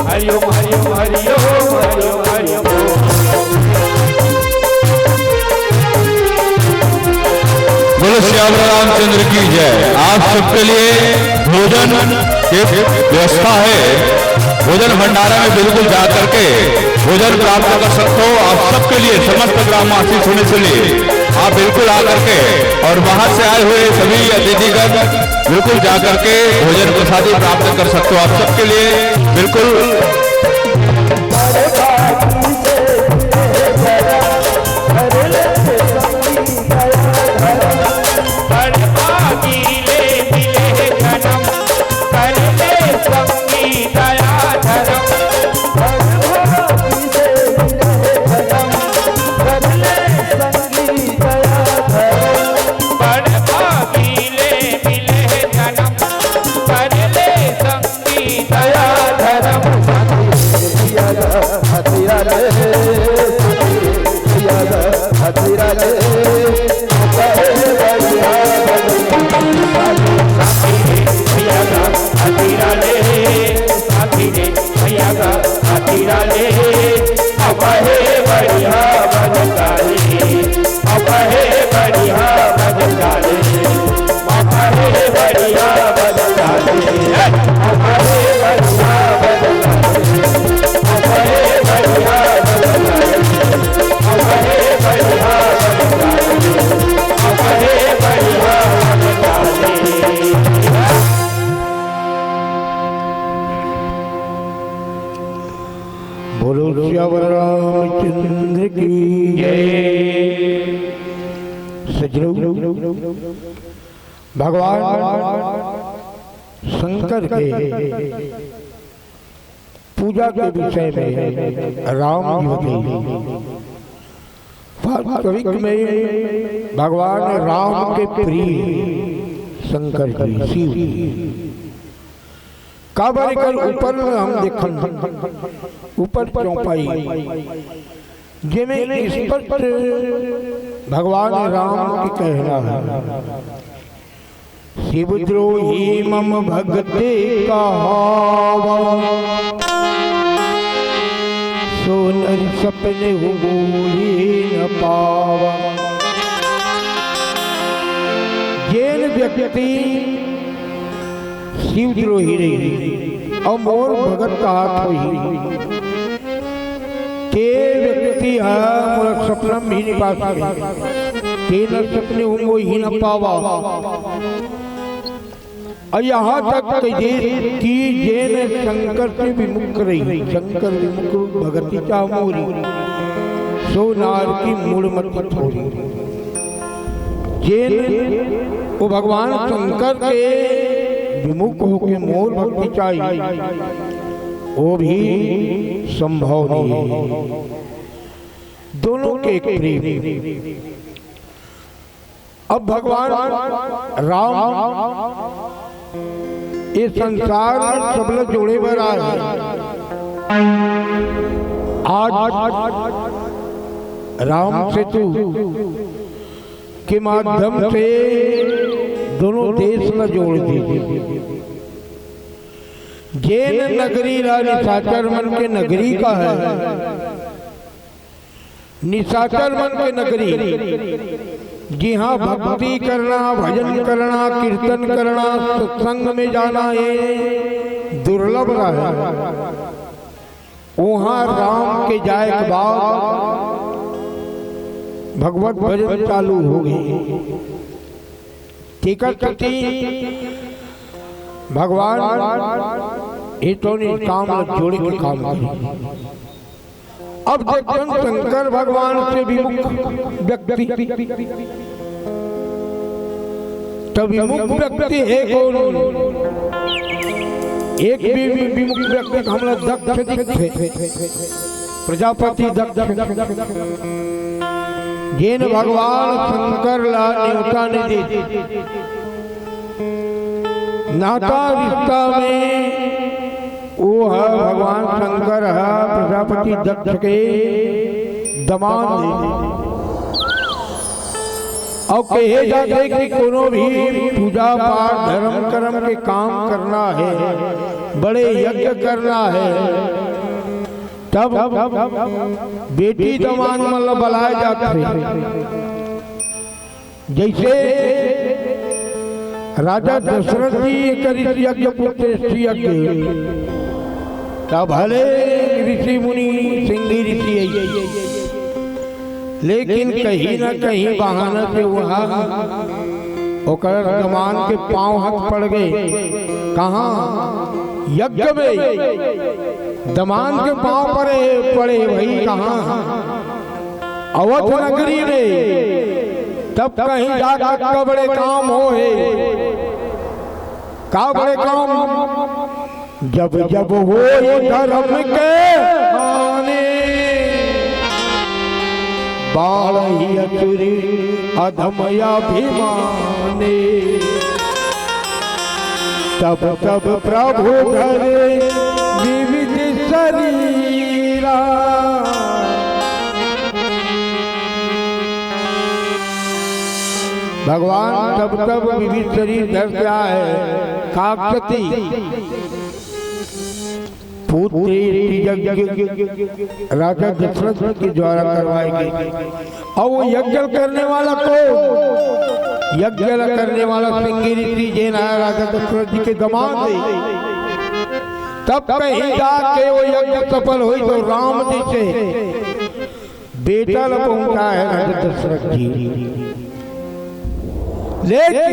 हरिओम हरिओम हरिओम बोल श्याम रामचंद्र की जय। आप सबके लिए भोजन की व्यवस्था है, भोजन भंडारा में बिल्कुल जा करके भोजन प्राप्त कर सकते हो। आप सबके लिए समस्त ग्रामवासी होने के लिए आप बिल्कुल आकर के और बाहर से आए हुए सभी अतिथिगण बिल्कुल जा करके भोजन प्रसादी प्राप्त कर सकते हो। आप सबके लिए बिल्कुल रामचंद्र की जय। सज्जनों, भगवान शंकर के पूजा के विषय में राम वास्तविक में भगवान राम के प्रिय शंकर की शिव काबर कर ऊपर हम देखन ऊपर चौपाई जिमें स्पष्ट भगवान राम की कहना है, शिवद्रोही मम भगते कहावा, सो नर सपने हुई न पावा। जैन व्यक्ति शिवद्रोही रही और मोर भगत का हाथ हुई के व्यक्ति मोर सपना भी नहीं पा सके, के न सपने वो ही न पावा। और यहाँ तक कि जैन शंकर से विमुख रही, शंकर विमुख भगति चाह मोरी, सो नार की मूल मत थोड़ी। जैन वो भगवान शंकर के विमुख होके मोर भक्ति चाहिए वो भी संभव नहीं है। दोनों के एक प्रेम। अब भगवान राम इस संसार में सबल जोड़े पर आए। आज राम सेतु के माध्यम से दोनों देश न जोड़ दीजिए। जैन नगरी निशाचर मन के नगरी का है। निशाचर मन के नगरी, जी हाँ, भक्ति करना, भजन करना, कीर्तन करना, सत्संग में जाना ये दुर्लभ रहा है। वहाँ राम के जाए के बाद भगवत भजन चालू हो गई। टिकट भगवान ये तो नहीं काम जोड़े के काम करे। अब देखते शंकर भगवान से विमुख व्यक्ति, तो विमुख व्यक्ति है कौन? एक भी विमुख व्यक्ति हमला दक्ष दिखे, प्रजापति दक्ष। जिन भगवान शंकर ला न्योता ने दी नाता रिश्ता में वो है भगवान शंकर है प्रजापति दक्ष के दमाद। और कहे जाते कि कोनो भी पूजा पाठ धर्म कर्म के काम करना है, बड़े यज्ञ करना है, तब बेटी दमाद मतलब बुलाए जाते हैं। जैसे राजा दशरथ जी करी यज्ञ पुत्र यज्ञ, तब भले ऋषि मुनि सिंगी ऋषि, लेकिन कहीं न कहीं बहाना से वहाँ ओकर दमान के पांव हाथ पड़ गए। कहाँ? यज्ञ में दमान के पांव पड़े भाई। कहाँ? अवध नगरी में। तब कहीं जाकर बड़े काम हो का बड़े काम? जब जब हो धर्म के आने बाढ़ी असुरी अधमया भिमाने, तब तब प्रभु धरे विविध शरीरा। भगवान तब तब विविध शरीर धर के आए। काक्षती राजा दशरथ के द्वारा करवाई गई। और वो यज्ञ करने वाला को यज्ञ करने वाला सिंगी ऋषि जैन आया राजा दशरथ जी के दमाद थे। तब कहीं जाके वो यज्ञ सफल हुई तो राम जी से बेटा ल पहुंचा है राजा दशरथ जी। लेकिन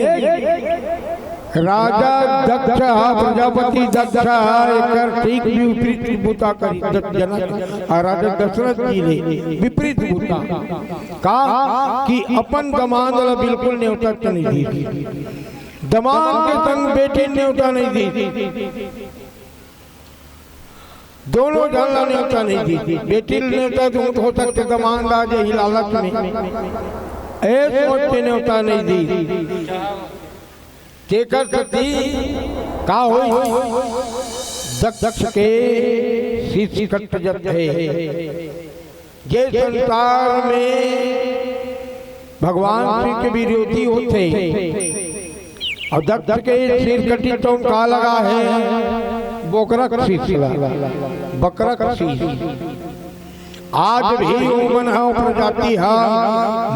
राजा दक्ष प्रजापति दक्ष एक ठीक विपरीत बूता करी जनक और राजा दशरथ जी ने विपरीत बूता कहा कि अपन दमाद बिल्कुल न्योता नहीं दी। दमाद के संग बेटी न्योता नहीं दी। दोनों जन न्योता नहीं दी। बेटी न्योता तो हो सकते दमाद आ जाए लालच में, ऐसे मोटे न्योता नहीं दी। केकर सती का होई दक्ष के शीश कट जत है। ये संसार में भगवान श्री के विरोधी होते और दक्ष के सिर कटी तो का लगा है बोकरक शीश, बकरक शीश। आज भी उमन है प्रजाति है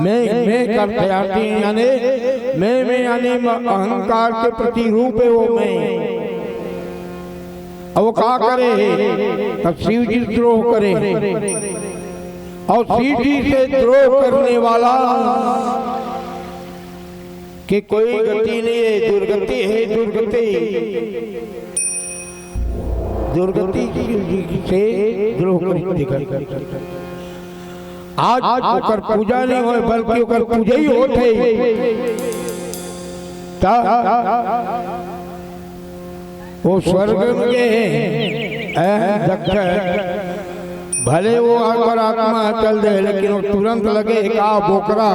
मैं करते आती, यानी मैं यानी अहंकार के प्रति रूप है वो मैं। अब वो क्या करे? तब शिव जी द्रोह करे और शिव जी से द्रोह करने वाला कि कोई गति नहीं है, दुर्गति है। दुर्गति से द्रोह कर आज ओकर पूजा नहीं हो बल्कि ओकर पूजा ही होते। वो स्वर्ग में दक्ष भले वो आकर आत्मा चल दे लेकिन वो तुरंत लगे का बोकरा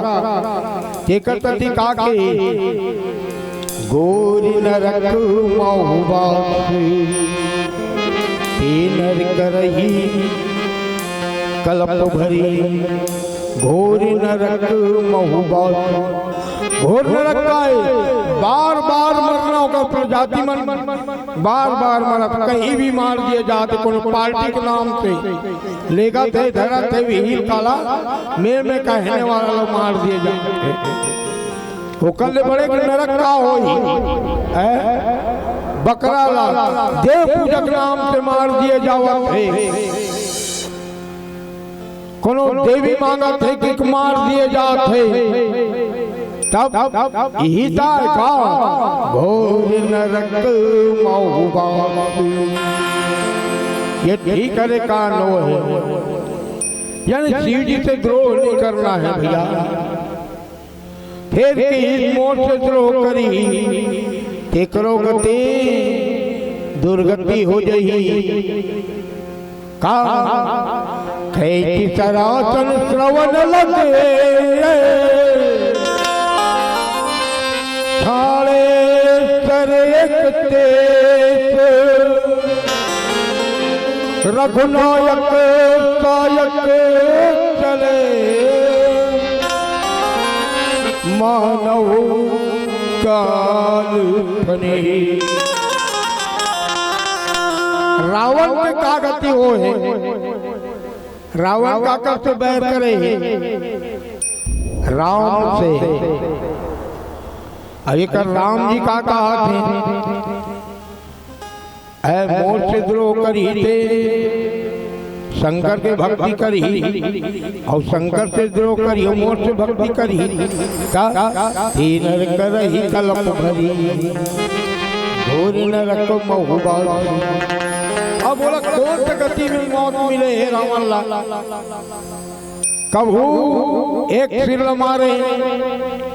केकतती काके गोरी नरक महुबा नर करही कल्प भरी घोरी नरक महुबा घोर नरक का बार बार मरना होगा प्रजाति मन बार बार मरत कहीं भी मार दिए जाते कोनो पार्टी के नाम से लेगा थे धरा थे वीर काला में कहने वाला लोग मार दिए जाते वो कल बड़े नरक का होई बकरा ला देव पूजक नाम से मार दिए जावत थे कोनो देवी मांगा थे कि मार दिए जाते तब यही का घोर नरक महुबा ये ठीक करे का नो है यानी शिव जी से द्रोह नहीं करना है भैया फिर इस मोड़ से द्रोह करी ते करो गति दुर्गति हो जही का कैसी सरासन श्रवण लगे थाले सर एक तेज रघुनायक सायक चले मानव काल फने रावण के का गति हो है रावण का कर से बैर करे राम से अरे कर राम जी का कहा थे मोर से द्रोह करी थे शंकर के भक्ति करी और शंकर से द्रोह करी और मोर से भक्ति करी का नर करही कल्प भरी घोर नरक महुबा अब बोला कौन सा गति में मौत मिले है रावण ला कबू एक सिर मारे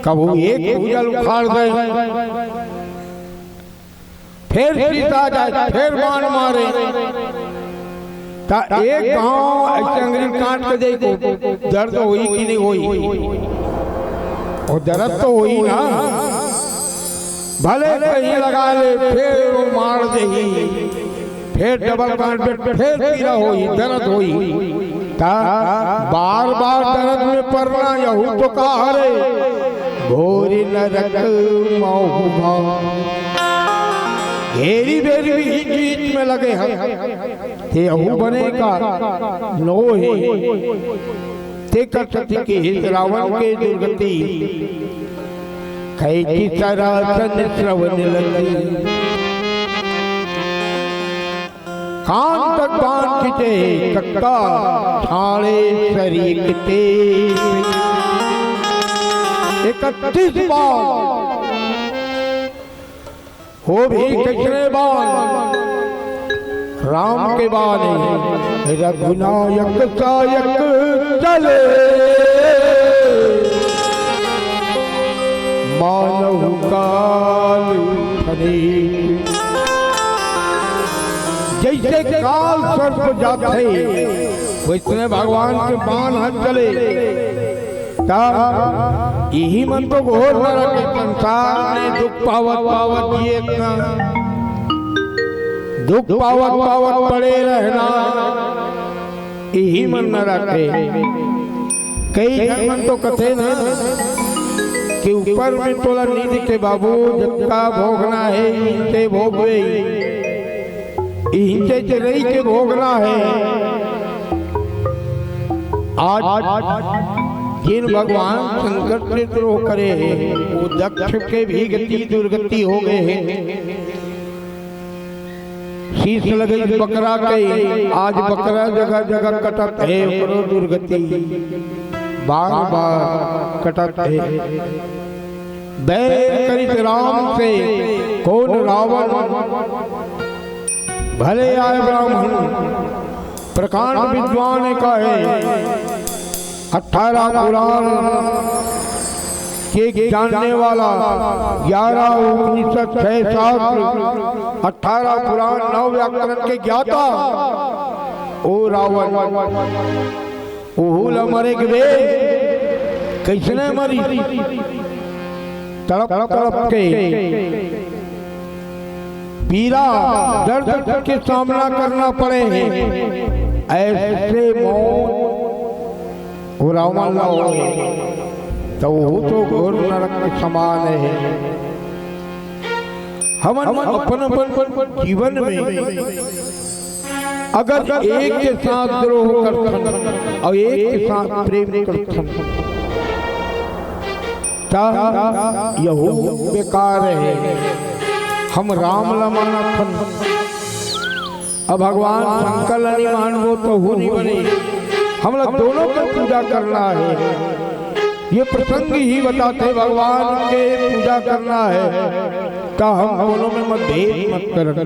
कबू एक भुजल उखाड़ दे फिर सीता जाए फिर बाण मारे ता एक गांव ऐसे अंग्रेज काट के देखो दर्द हुई कि नहीं हुई और दर्द तो हुई ना भले कहीं लगा ले फिर वो मार दे फिर डबल काट पे फिर पीड़ा हुई दर्द हुई बार बार दर्द में पड़ना यहू तो कहा रे घोरी नरक महुबा घेरी बेरी भी बीच में लगे हैं यहू बनेगा नो है ते करती के रावण के दुर्गति कैसी सरासन श्रवण लगी कान तक बाण खिंचे कक्का ठाणे शरीर ते 31 बाण हो भी कितने बाण राम के बाने रघुनायक सायक चले मानव काल फने जैसे काल सर्प जाते वैसे भगवान के बाण हाथ चले यही मन तो घोर नरक संसार में दुख पावत पावत ये दुख पावत पावत पड़े रहना यही मन नरक है कई मन तो कथे ना कि ऊपर में तोला नींद के बाबू जबका भोगना है इनसे भोगवे इनसे रही के भोगना है आज जिन भगवान शंकर से द्रोह करे वो दक्ष के भी गति दुर्गति हो गए हैं शीश लगे बकरा के आज बकरा जगह जगह कटत है दुर्गति बार बार कटत है बैर करित राम से कौन रावण भले आए ब्राह्मण प्रकांड विद्वान का है 18 पुराण के जानने वाला 11 उपनिषद 6 शास्त्र 18 पुराण 9 व्याकरण के ज्ञाता ओ रावण ओहुल मरे के कैसने मरी तड़प तड़प के पीड़ा दर्द के सामना करना पड़े ऐसे मौत हो रावण ना हो तो वो तो घोर नरक के समान है। हम अपन जीवन में अगर एक के साथ द्रोह करथन और एक के साथ प्रेम करथन यहो बेकार है। हम राम लमानथन अब भगवान शंकर नहीं मानवो तो हो नहीं बने। हम लोग दोनों का पूजा करना है। ये प्रसंग ही बताते भगवान के पूजा करना है का हम दोनों में मतभेद मत करन,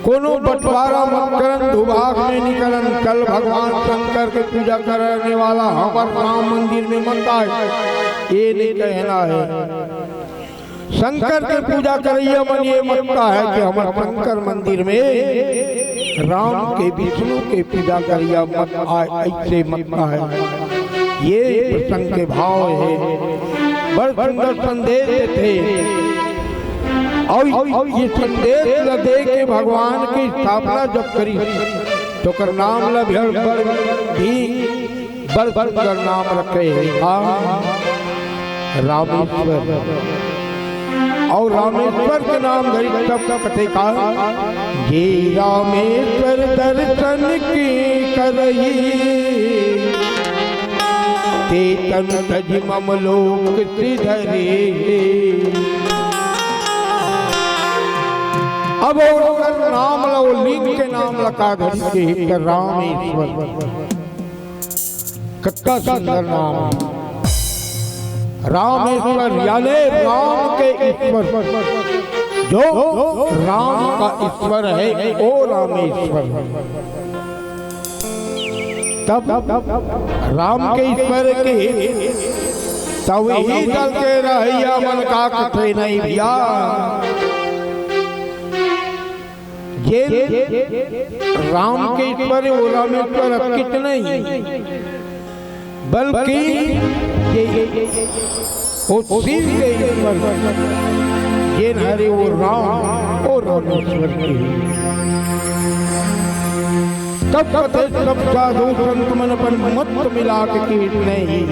कोनो बंटवारा मत करन, दुभाग में निकलन। कल भगवान शंकर के पूजा करने वाला हमारे राम मंदिर में मत आए, ये नहीं कहना है। शंकर के पूजा करिए मन ये मत है कि हमारे शंकर मंदिर में राम के विष्णु के पूजा करिए मत आए, ऐसे मत है। ये प्रसंग के भाव है। बड़ सुंदर संदेश थे और ये संदेश दे के भगवान की स्थापना जब करी तो कर नाम भी बड़ सुंदर नाम रखे रामेश्वर और रामेश्वर के नाम धरी तब कथे का ये रामेश्वर दर्शन की करई ते तन तज मम लोक सिधरे। अब और नाम लो लिंग के नाम लगा धरी के रामेश्वर कितना सुंदर नाम रामेश्वर यानी राम के ईश्वर जो राम का ईश्वर है ओ रामेश्वर। तब राम के ईश्वर के तब ही दल के रहिया मन का कथे नहीं भैया। ये राम के ईश्वर वो रामेश्वर कितने ही बल्कि वो शिव के ईश्वर ये हरे वो राम और रामेश्वर की तब कथे सब साधु संत मन पर मत मिला के नहीं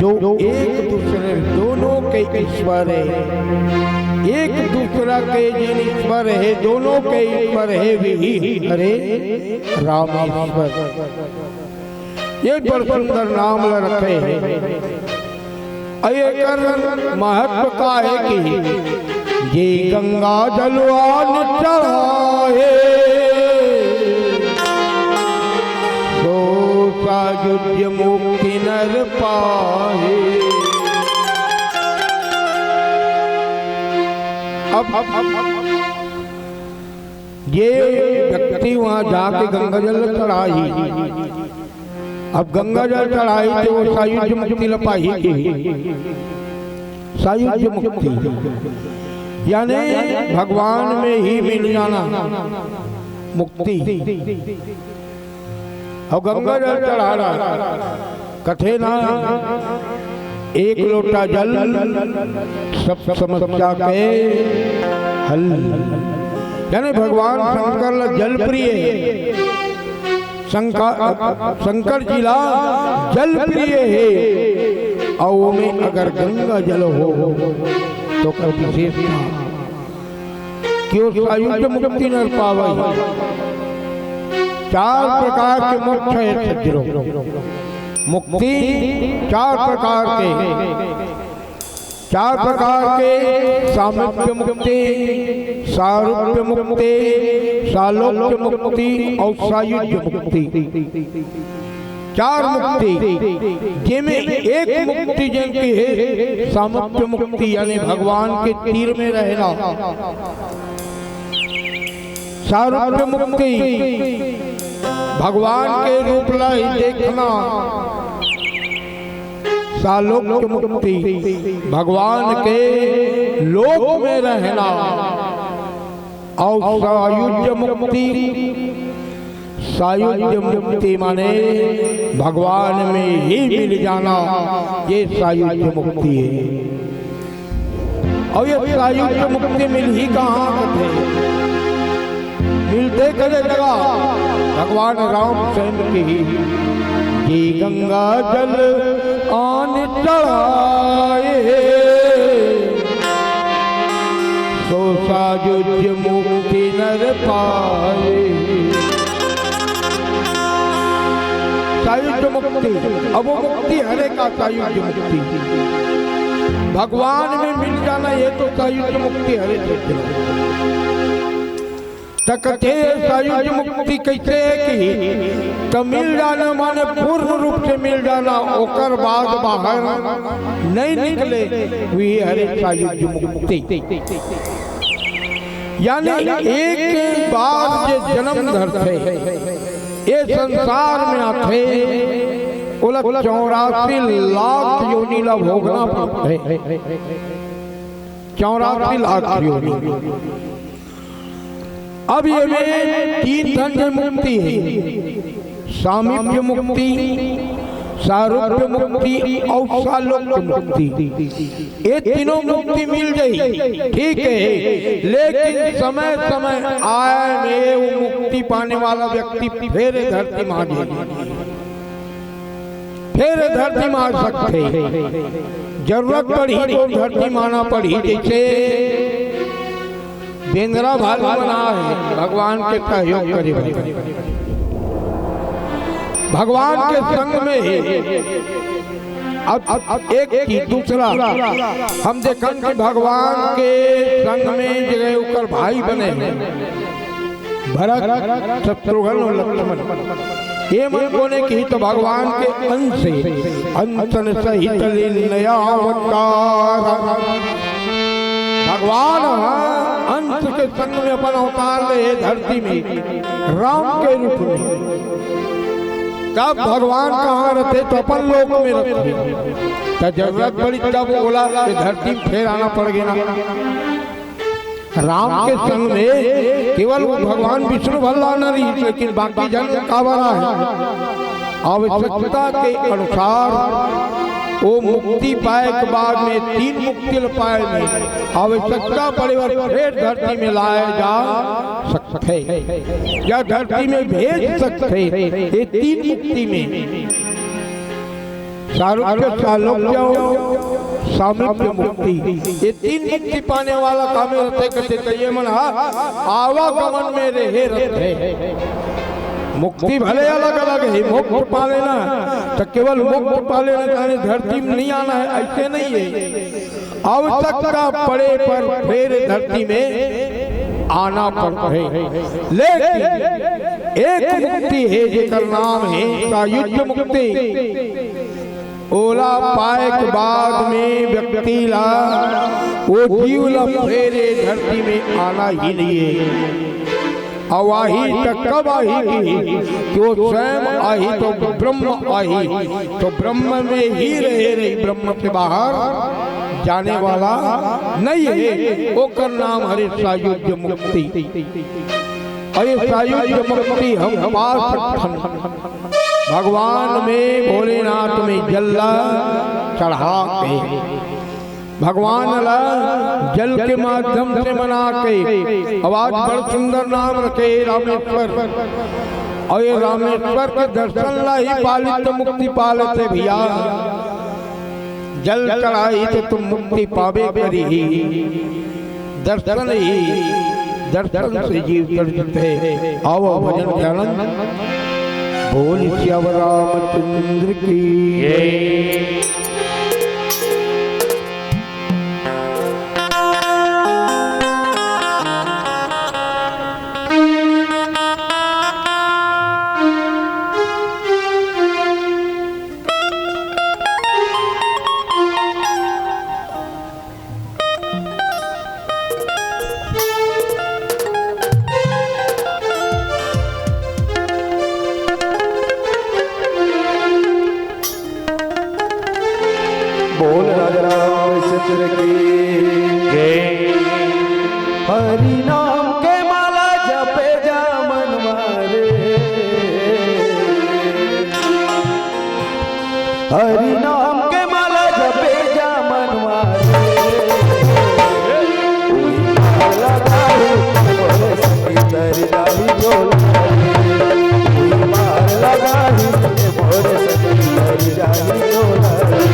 जो एक दूसरे दोनों के ईश्वर है। एक दूसरा के जिन ईश्वर है दोनों के ईश्वर है भी हरे रामेश्वर। ये बड़ सुंदर नाम रखे हैं। ये कर महत्व का है कि ये गंगा जलवान चढ़ाए युद्ध मुक्ति नर पाए। अब ये व्यक्ति वहां जाके गंगा जल चढ़ाई। अब गंगा जल चढ़ाई तो वो सायुज्य मुक्ति लपाही की सायुज्य मुक्ति यानी भगवान में ही मिल जाना मुक्ति। और गंगा जल चढ़ा रहा कथे ना एक लोटा जल सब समस्या के हल यानी भगवान शंकर जल प्रिय शंकर जिला जल प्रिय है। और में अगर गंगा जल हो तो कोई विशेष क्यों सायुज्य मुक्ति न पावे। 4 प्रकार के मोक्ष है सज्जनों। मुक्ति 4 प्रकार के सामीप्य मुक्ति, सारूप्य मुक्ति, सालोक्य मुक्ति और सायुज्य मुक्ति। 4 मुक्ति जिनमें एक मुक्ति जिनकी है सामीप्य मुक्ति यानी भगवान के तीर में रहना। सारूप्य मुक्ति भगवान के रूप लाई देखना। सालोक्य मुक्ति, भगवान के लोक में रहना। और सायुज्य मुक्ति, सायुज्य मुक्ति माने भगवान में ही मिल जाना, ये सायुज्य मुक्ति है। और ये सायुज्य मुक्ति मिल ही कहाँ थे, मिलते करे जगह भगवान रामचंद्र की ही गंगा जल आन चढ़ाए, सो सायुज्य मुक्ति नर पाए। सायुज्य मुक्ति, अब वो मुक्ति हरे का सायुज्य मुक्ति, भगवान में मिल जाना, ये तो सायुज्य मुक्ति हरे तकते। सायुज्य मुक्ति कैसे की तो मिल जाना माने पूर्ण रूप से मिल जाना, ओकर बाद बाहर नहीं निकले, वे हरे सायुज्य मुक्ति। यानी एक बार जो जन्म धरते ये संसार में आते 84 लाख योनि ला भोगना पड़ता है, 84 लाख योनि। अब ये में 3 तरह की मुक्ति है, सामीप्य मुक्ति, सारूप्य मुक्ति और सालोक्य मुक्ति। ये तीनों मुक्ति मिल गई, ठीक है, लेकिन समय समय आए में वो मुक्ति पाने वाला व्यक्ति फिर धरती में आ जाए, फिर धरती में आ सकते, जरूरत पड़ी तो धरती माना पड़ी। जैसे बेंद्रा भालू बना है, भगवान के सहयोग करे, भगवान के संग में अब एक की दूसरा हम देखन कि भगवान के संग में जगह ऊपर भाई बने हैं, भरत शत्रुघ्न और लक्ष्मण। ये मन कोने की तो भगवान के अंश से अंतन सहित लीलया अवतार, भगवान अंश के संग में अपन अवतार ले धरती में राम के रूप में। कब भगवान कहाँ रहते तो अपन लोक में रहते, तो जरूरत पड़ी तब बोला कि धरती में फिर आना पड़ गया। राम के संग में केवल वो भगवान विष्णु भल्ला न रही, लेकिन बाकी जन का बना है। आवश्यकता के अनुसार वो मुक्ति पाए के बाद में 3 मुक्ति पाए में आवश्यकता पड़े फिर धरती में लाए जा सकते या धरती में भेज सकते। ये 3 मुक्ति में सारूप्य, सालोक्य, सामीप्य मुक्ति, ये 3 मुक्ति पाने वाला काम रहते करते। तो ये मन आवागमन में रहे रहते। मुक्ति भले अलग अलग है, मुक्त पा लेना तो केवल मुक्त पा लेना चाहे धरती में नहीं आना है, ऐसे नहीं है। आवश्यकता पड़े पर फिर धरती में आना पड़ता है। लेकिन एक मुक्ति है जिसका नाम है सायुज्य मुक्ति। ओला पाए के बाद में व्यक्ति ला वो जीव ला फिर धरती में आना ही नहीं है। अब आही तक कब आही कि वो स्वयं आही तो ब्रह्म आही, तो ब्रह्म में ही रहे, ब्रह्म के बाहर जाने वाला नहीं है। वो का नाम हरे सायुज्य मुक्ति। और ये सायुज्य मुक्ति हम पा सकते भगवान में, भोलेनाथ में जल्ला चढ़ा के, भगवान ला जल के माध्यम से मना के। आवाज बड़ सुंदर नाम रखे रामेश्वर, और ये रामेश्वर के दर्शन ला ही पालित मुक्ति पालते भैया। जल चढ़ाई तो तुम मुक्ति पावे करी, दर्शन ही दर्शन से जीव तरते। आओ भजन ध्यान बोल श्याम रामचंद्र की। बोल राजा रामचंद्र की जय। हरि नाम के माला जपे जा मनवारे, हरि नाम के माला जपे जा मनवारे, माला गाही बोले संगीत हरिदाही जोलारे, माला गाही बोले संगीत हरिदाही जोलारे।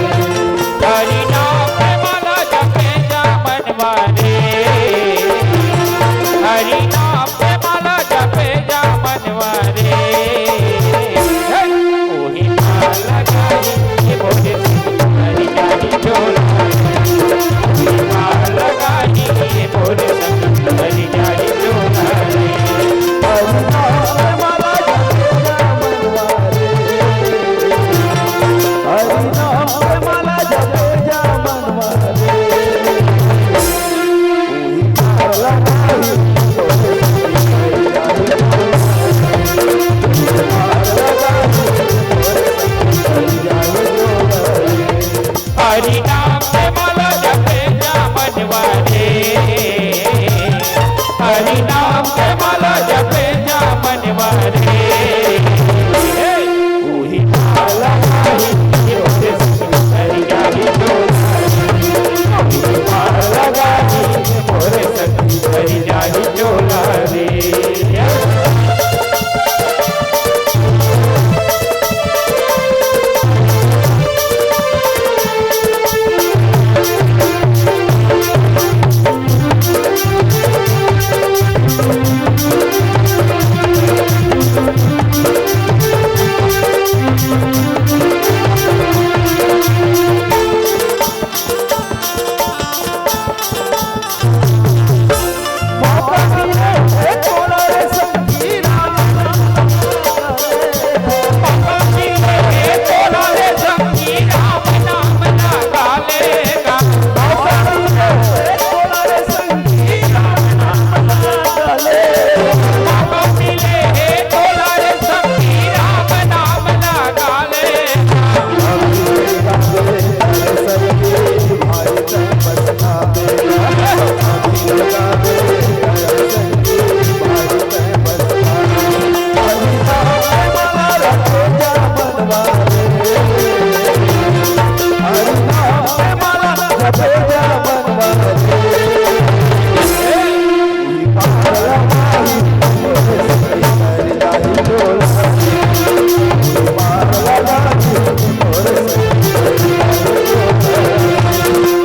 हरि नाम पे माला जपे जा मनवारे, हरि नाम पे माला जपे जा मनवारे, ओही माला गाही ये बोले हरि जाहि जोलारे, माला गाही ये बोले हरि जाहि जोलारे। हरि नाम पे माला जपे जा मनवारे, हरि नाम पे माला जपे जा मनवारे, माला गाही बोले हरि नाम पे माला जपे जा मनवारे, हरि नाम पे माला जपे जा मनवारे, ओही माला गाही ये बोले हरि जाहि जोलारे, माला गाही ये बोले हरि जाहि जोलारे।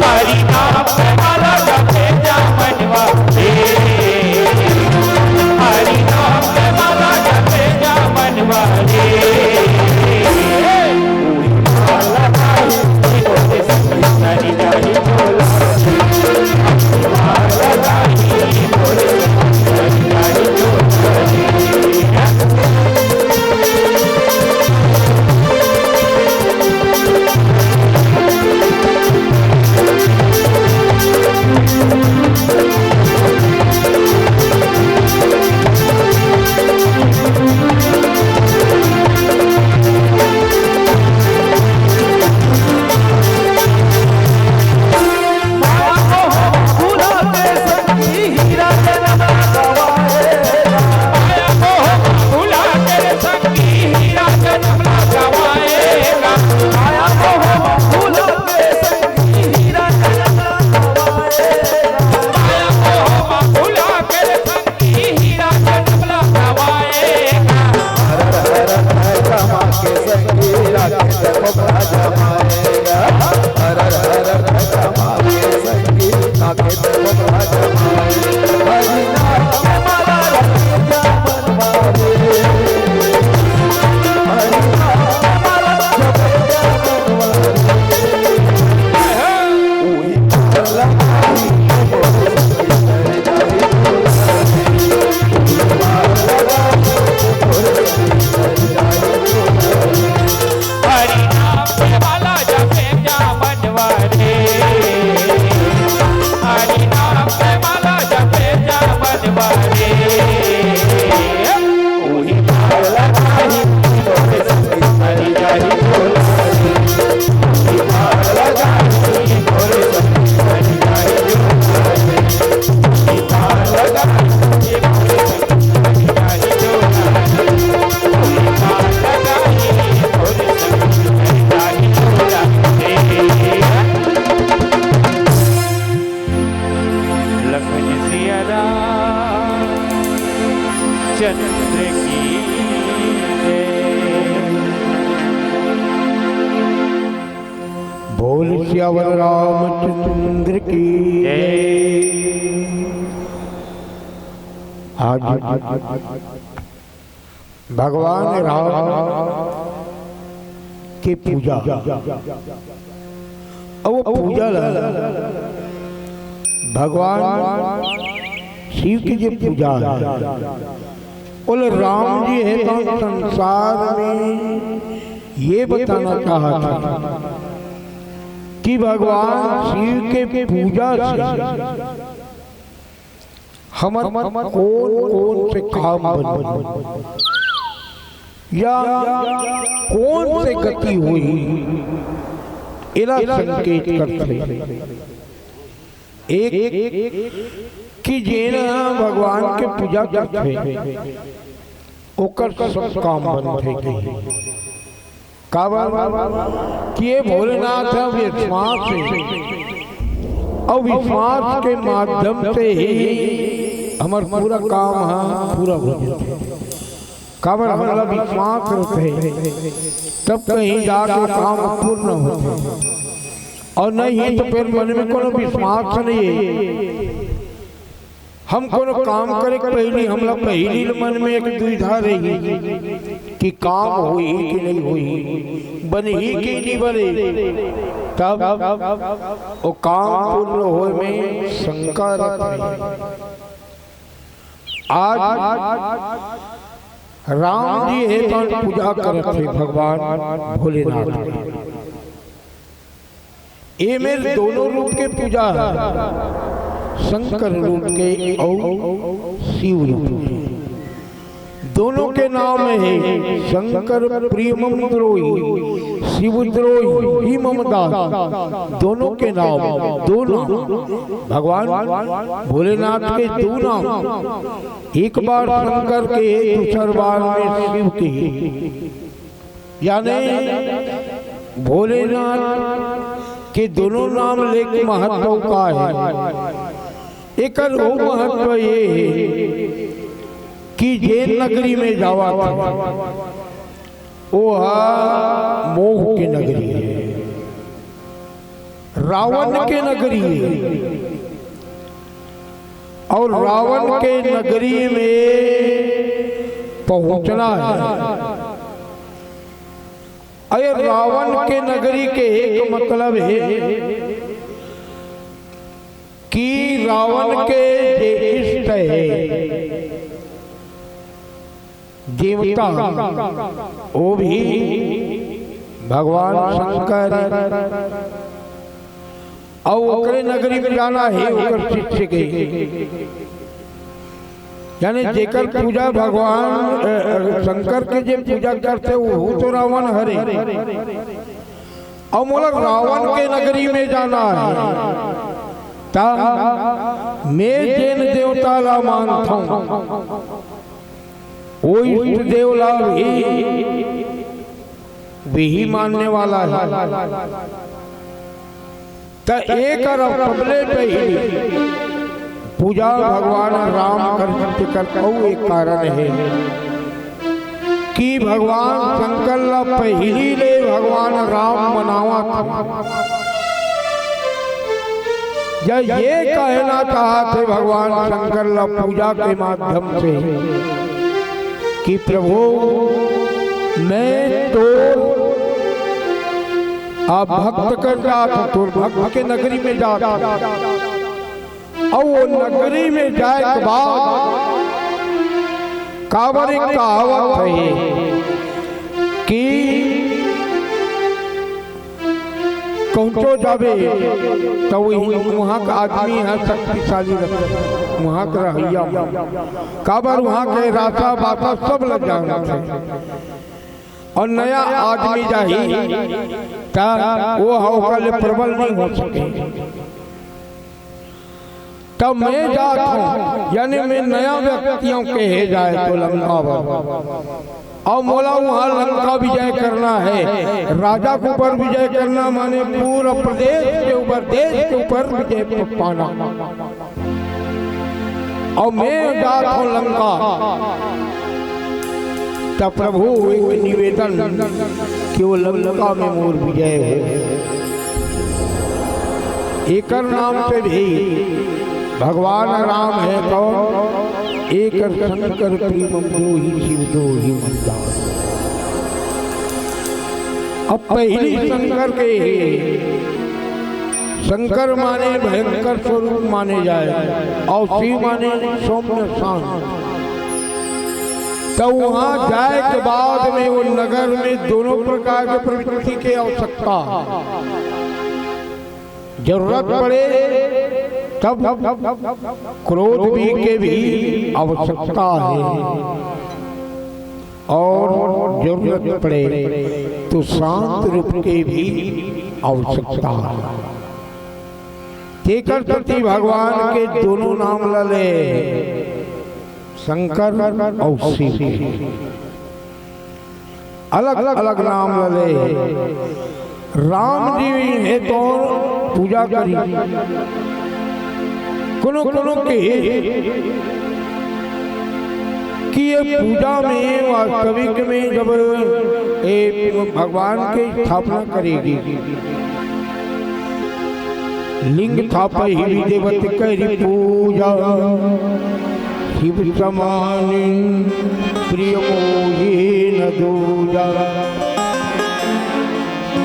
हरि नाम पे माला जपे जा मनवारे, हरि नाम पे माला जपे जा मनवारे, माला गाही ये बोले हरि जाहि जोलारे, माला गाही ये बोले हरि जाहि जोलारे। की बोल सियावर रामचंद्र की आज भगवान राम की पूजा और वो पूजा भगवान शिव की जो पूजा है बोले राम जी है तो संसार में ये बताना चाहता कि भगवान शिव के पूजा से हमर कौन कौन से काम बन या कौन से गति हुई इला संकेत करते एक कि जेना भगवान के पूजा करते ओकर सब काम बनते कि ये भोलेनाथ विश्वास से और विश्वास के माध्यम से ही हमार पूरा काम पूरा हो जाता काबर हमारा विश्वास होते तब कहीं जाकर काम पूर्ण होते और नहीं तो फिर मन में कोनो विश्वास नहीं है हम कोनो काम करे पहली हमला पहली मन में एक दुविधा रही कि काम हुई कि नहीं हुई बनी कि नहीं बने तब वो काम पूर्ण होए में शंका रहती आज राम जी है तो पूजा करते भगवान भोलेनाथ ये मेरे दोनों रूप के पूजा है शंकर रूप के और शिव रूप के दोनों के नाम है शंकर प्रियमम द्रोही शिव द्रोही ही ममदास दोनों के नाम दोनों भगवान भोलेनाथ के दो नाम एक बार शंकर के दूसर बार में शिव के यानी भोलेनाथ के दोनों नाम लेके महत्व का है एक वो महत्व ये है कि जे नगरी में जावा था वो मोह की नगरी है रावण के नगरी है और रावण के नगरी में पहुंचना है अरे रावण के नगरी के एक मतलब है कि रावण के इष्ट है देवता वो भी भगवान शंकर और ओकरे नगरी में जाना है ओकर शिष्य के यानी जेकर पूजा भगवान शंकर के जे पूजा करते वो तो रावण हरे और मोला रावण के नगरी में जाना है ता मैं जैन देवता ला मानता हूँ वो इष्ट देवला भी मानने वाला है तो एक पबले पे ही पूजा भगवान राम करते एक कारण है कि भगवान शंकर ला पहली ले भगवान राम मनावा था या ये कहना चाहते भगवान शंकर ला पूजा के माध्यम से कि प्रभु मैं तो आप भक्त कर जाता तो भक्त के नगरी में जाता और वो नगरी में जाए के बाद काबर एक कहावत है कि कौचो जावे तो वहाँ का आदमी है शक्तिशाली रहता वहाँ का रहिया काबर वहाँ के रास्ता बाता सब लग जाना और नया आदमी जाही ता वो होकर प्रबल नहीं हो सके तब मैं जाता हूँ यानी मैं नया व्यक्तियों के है जाए तो लंका और मोला वहाँ लंका विजय करना है राजा के ऊपर विजय करना माने पूरा प्रदेश के ऊपर देश के ऊपर विजय पाना और मैं जाता हूँ लंका तब प्रभु एक निवेदन कि वो लंका में मोर विजय हो। एक नाम से भी भगवान राम है कौन, एक शंकर प्रेम दो ही शिव दो ही मंदार। अब पहली शंकर के शंकर माने भयंकर स्वरूप माने जाए और शिव माने सौम्य शांत। तो वहां जाए के बाद में वो नगर में दोनों प्रकार के प्रवृत्ति की आवश्यकता, जरूरत पड़े तब क्रोध भी के भी आवश्यकता है और जरूरत पड़े तो शांत रूप के भी आवश्यकता है। तेकर प्रति भगवान के दोनों नाम लले, शंकर और शिव, अलग अलग नाम लले। राम जी है तो पूजा करी, कुनो के कि ये पूजा में वास्तविक में जब भगवान की स्थापना करेगी, लिंग स्थापय ही देवत करी पूजा, शिव समान प्रिय मोही न दूजा।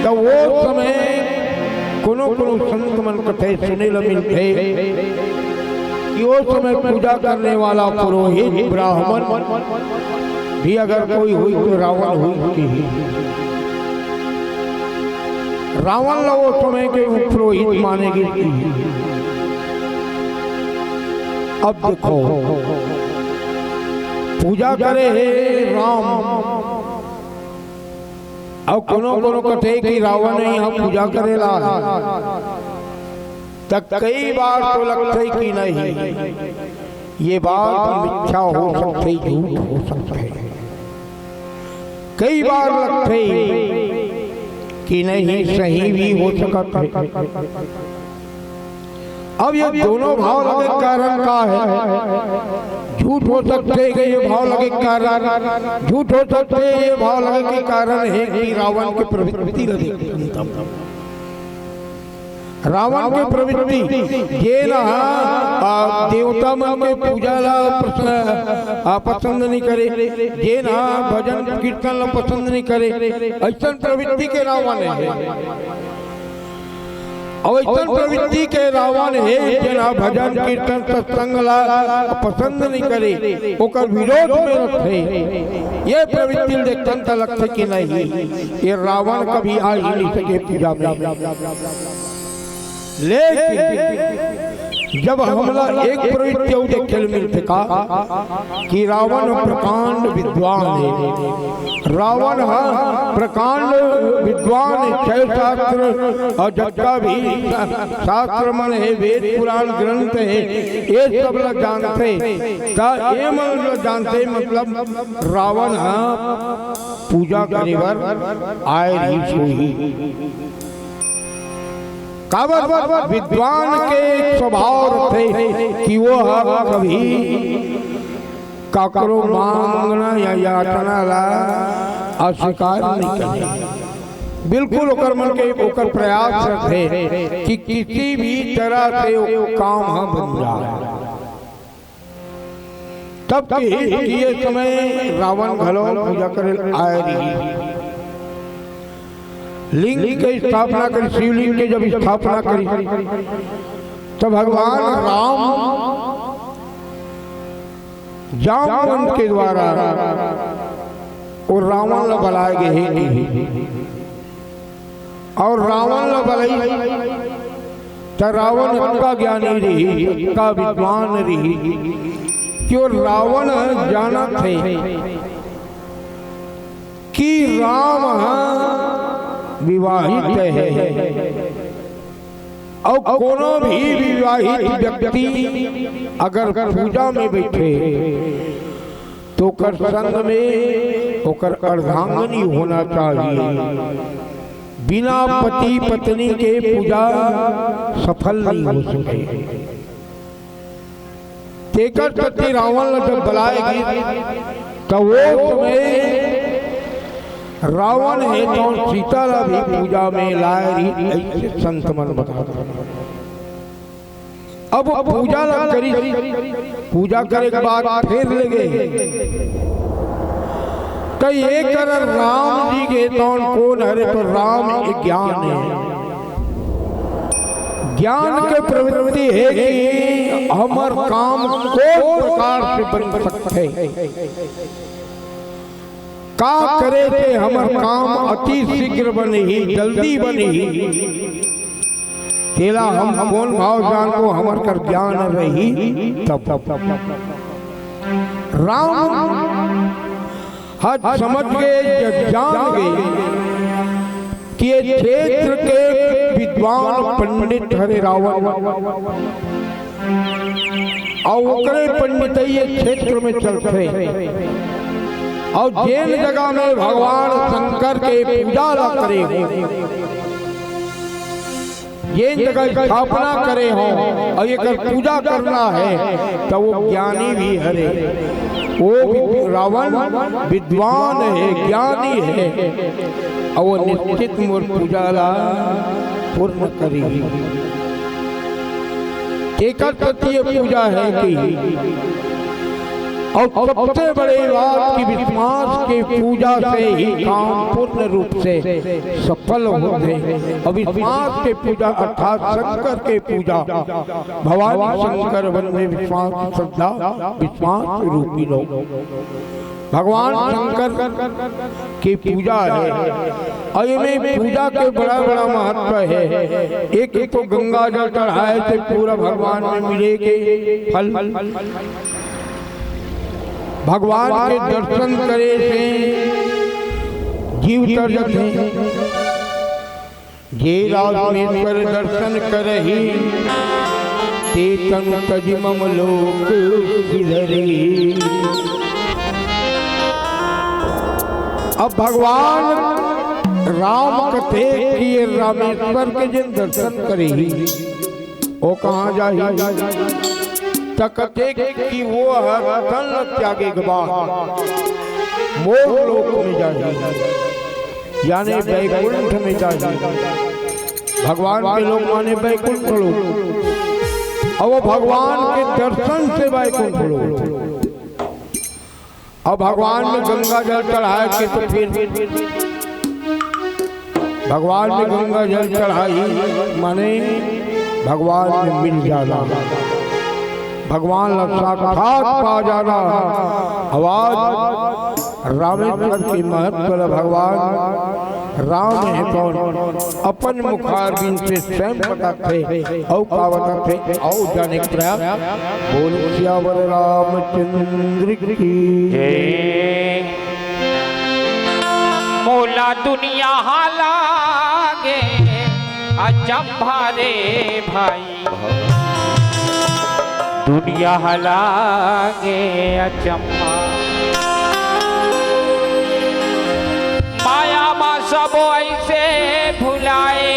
तो वो समय कोनो संत मन कथे सुने ल मिलते कि वो समय पूजा करने वाला पुरोहित ब्राह्मण भी अगर कोई हुई तो रावण हुई ही। रावण लो वो समय के पुरोहित मानेगी। अब देखो पूजा करे राम, अब कोनो कथे कि रावण यहाँ पूजा करेला, तक कई बार तो लगते कि नहीं ये बात मिथ्या हो सकती, झूठ हो सकते। कई बार लगते कि नहीं सही भी हो सकता। अब ये दोनों भाव लगे कारण का है, झूठ हो सकते हैं ये भाव लगे कारण, झूठ हो सकते हैं ये भाव लगे के कारण है कि रावण की प्रवृत्ति रावण की प्रवृत्ति ये ना देवता मन के पूजा ला पसंद नहीं करे, ये ना भजन कीर्तन ला पसंद नहीं करे, ऐसा प्रवृत्ति के रावण है। और ऐसा प्रवृत्ति के रावण है जना भजन कीर्तन सत्संग ला पसंद नहीं करे, ओकर विरोध में रखे। ये प्रवृत्ति देखन त लगते कि नहीं ये रावण कभी आ ही नहीं सके पूजा में। लेकिन जब हमला एक प्रवृत्ति देखे मिलते का कि रावण प्रकांड विद्वान है, रावण प्रकांड विद्वान छह शास्त्र और जगह भी शास्त्र मन है, वेद पुराण ग्रंथ है, ये सब लोग जानते का ये मन जानते मतलब रावण पूजा करेवर आए रही सोई। कावत विद्वान के स्वभाव थे कि वो कभी काकरो मांगना या याचना ला अस्वीकार नहीं करे। बिल्कुल ओकर मन के ओकर प्रयास थे कि किसी भी तरह से वो काम बन जाए। तब ये समय रावण घलो पूजा करे आए रही, लिंग की स्थापना करी, शिवलिंग की जब स्थापना करी तो भगवान राम जामवंत के द्वारा और रावण ला बलाए गए और रावण ला बलाई तो रावण का ज्ञानी रही, का विद्वान रही कि रावण जाना थे कि राम विवाहित है और कोनो भी विवाहित व्यक्ति अगर पूजा में बैठे तो कर संग में होकर अर्धांगिनी होना चाहिए। बिना पति पत्नी के पूजा सफल नहीं हो सके। तेकर प्रति रावण जब बुलाएगी तो वो तुम्हें रावण है तो सीता भी पूजा में लाए रही ऐसे संत मन बता। अब पूजा ला करी, पूजा करे के बाद फिर लगे तो ये कर राम जी के तो कौन हरे तो राम एक ज्ञान है। ज्ञान के प्रवृत्ति है कि हमार काम को प्रकार से बन सकते का करे थे हमार काम अति शीघ्र बने ही जल्दी बने ही तेला हम कौन भाव जान को हमार कर ज्ञान रही तब राम हद समझ गए जान गए कि ये क्षेत्र के विद्वान पंडित हरे रावण और ओकरे पंडित ये क्षेत्र में चलते और जैन जगह में भगवान शंकर के पूजा ला करे ये जगह स्थापना करे हो और ये कर पूजा करना है तो वो ज्ञानी भी हरे, वो रावण विद्वान है ज्ञानी है और वो निश्चित मोर पूजा ला पूर्ण करेगी। केकर तृतीय पूजा है कि और सबसे बड़ी बात की विश्वास के पूजा से ही काम पूर्ण रूप से सफल होते हैं। और विश्वास के पूजा अर्थात शंकर के पूजा भवानी शंकर वन में विश्वास श्रद्धा विश्वास रूपी लोग भगवान शंकर की पूजा है और इनमें पूजा के बड़ा बड़ा महत्व है। एक तो गंगा जल चढ़ाए से पूरा भगवान में मिलेगे फल, भगवान के दर्शन करे से जीव तरत है, जे रामेश्वर दर्शन करही ते तनु तज मम लोक सिधरी। अब भगवान राम कथे कि रामेश्वर के जिन दर्शन करेही वो कहाँ जाही तकते कि वो तन त्यागे के बाद मोर लोक में जाए यानी वैकुंठ में जाए। भगवान के लोग माने वैकुंठ लोग और वो भगवान के दर्शन से वैकुंठ लोग। अब भगवान में गंगा जल चढ़ाए के तो फिर भगवान में गंगा जल चढ़ाई माने भगवान में मिल जाना, भगवान साक्षात पा जाना। आवाज रामेश्वर की महत्व भगवान राम है कौन अपन मुखारबिंद से स्वयं बताते और का बताते और जाने के प्रयास बोल सियावर रामचंद्र की जय। मोला दुनिया हालागे अचंभा रे भाई, दुनिया हलागे अचंभा। माया मा सब ऐसे भुलाए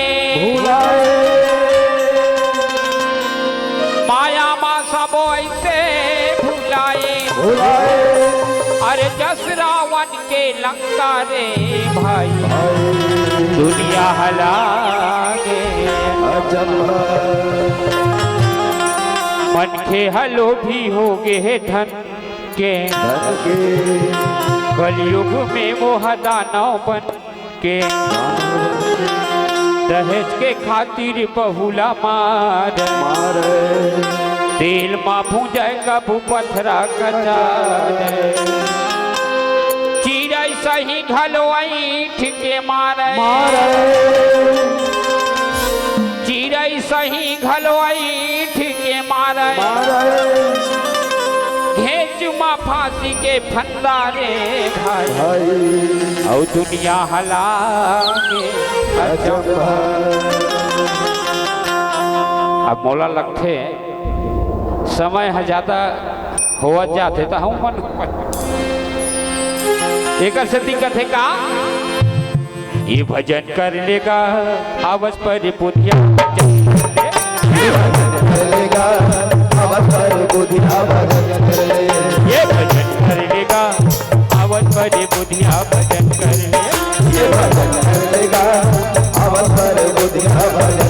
माया मा सब ऐसे भुलाए अरे जस रावण के लंका रे भाई, दुनिया हलागे अचंभा। मन के हलो भी हो गए धन के कलयुग में मोह दानव बन के, दहेज के खातिर बहुला मार तेल मा भूंजे कबू पथरा कचार। चिड़ै सही घलोई ठिके मारे चिड़ै सही घलोई ठिके मारे घेचुमा फांसी के फंदा रे भाई और दुनिया हलागे अचंभा। अब मौला लगते समय है ज्यादा होवत जाते तो हम मन एक से दिक्कत है का ये भजन कर लेगा आवस पर बुधिया ये भजन कर लेगा आवस पर बुधिया भजन कर ले। भजन कर लेगा, अवसर बुद्धि भजन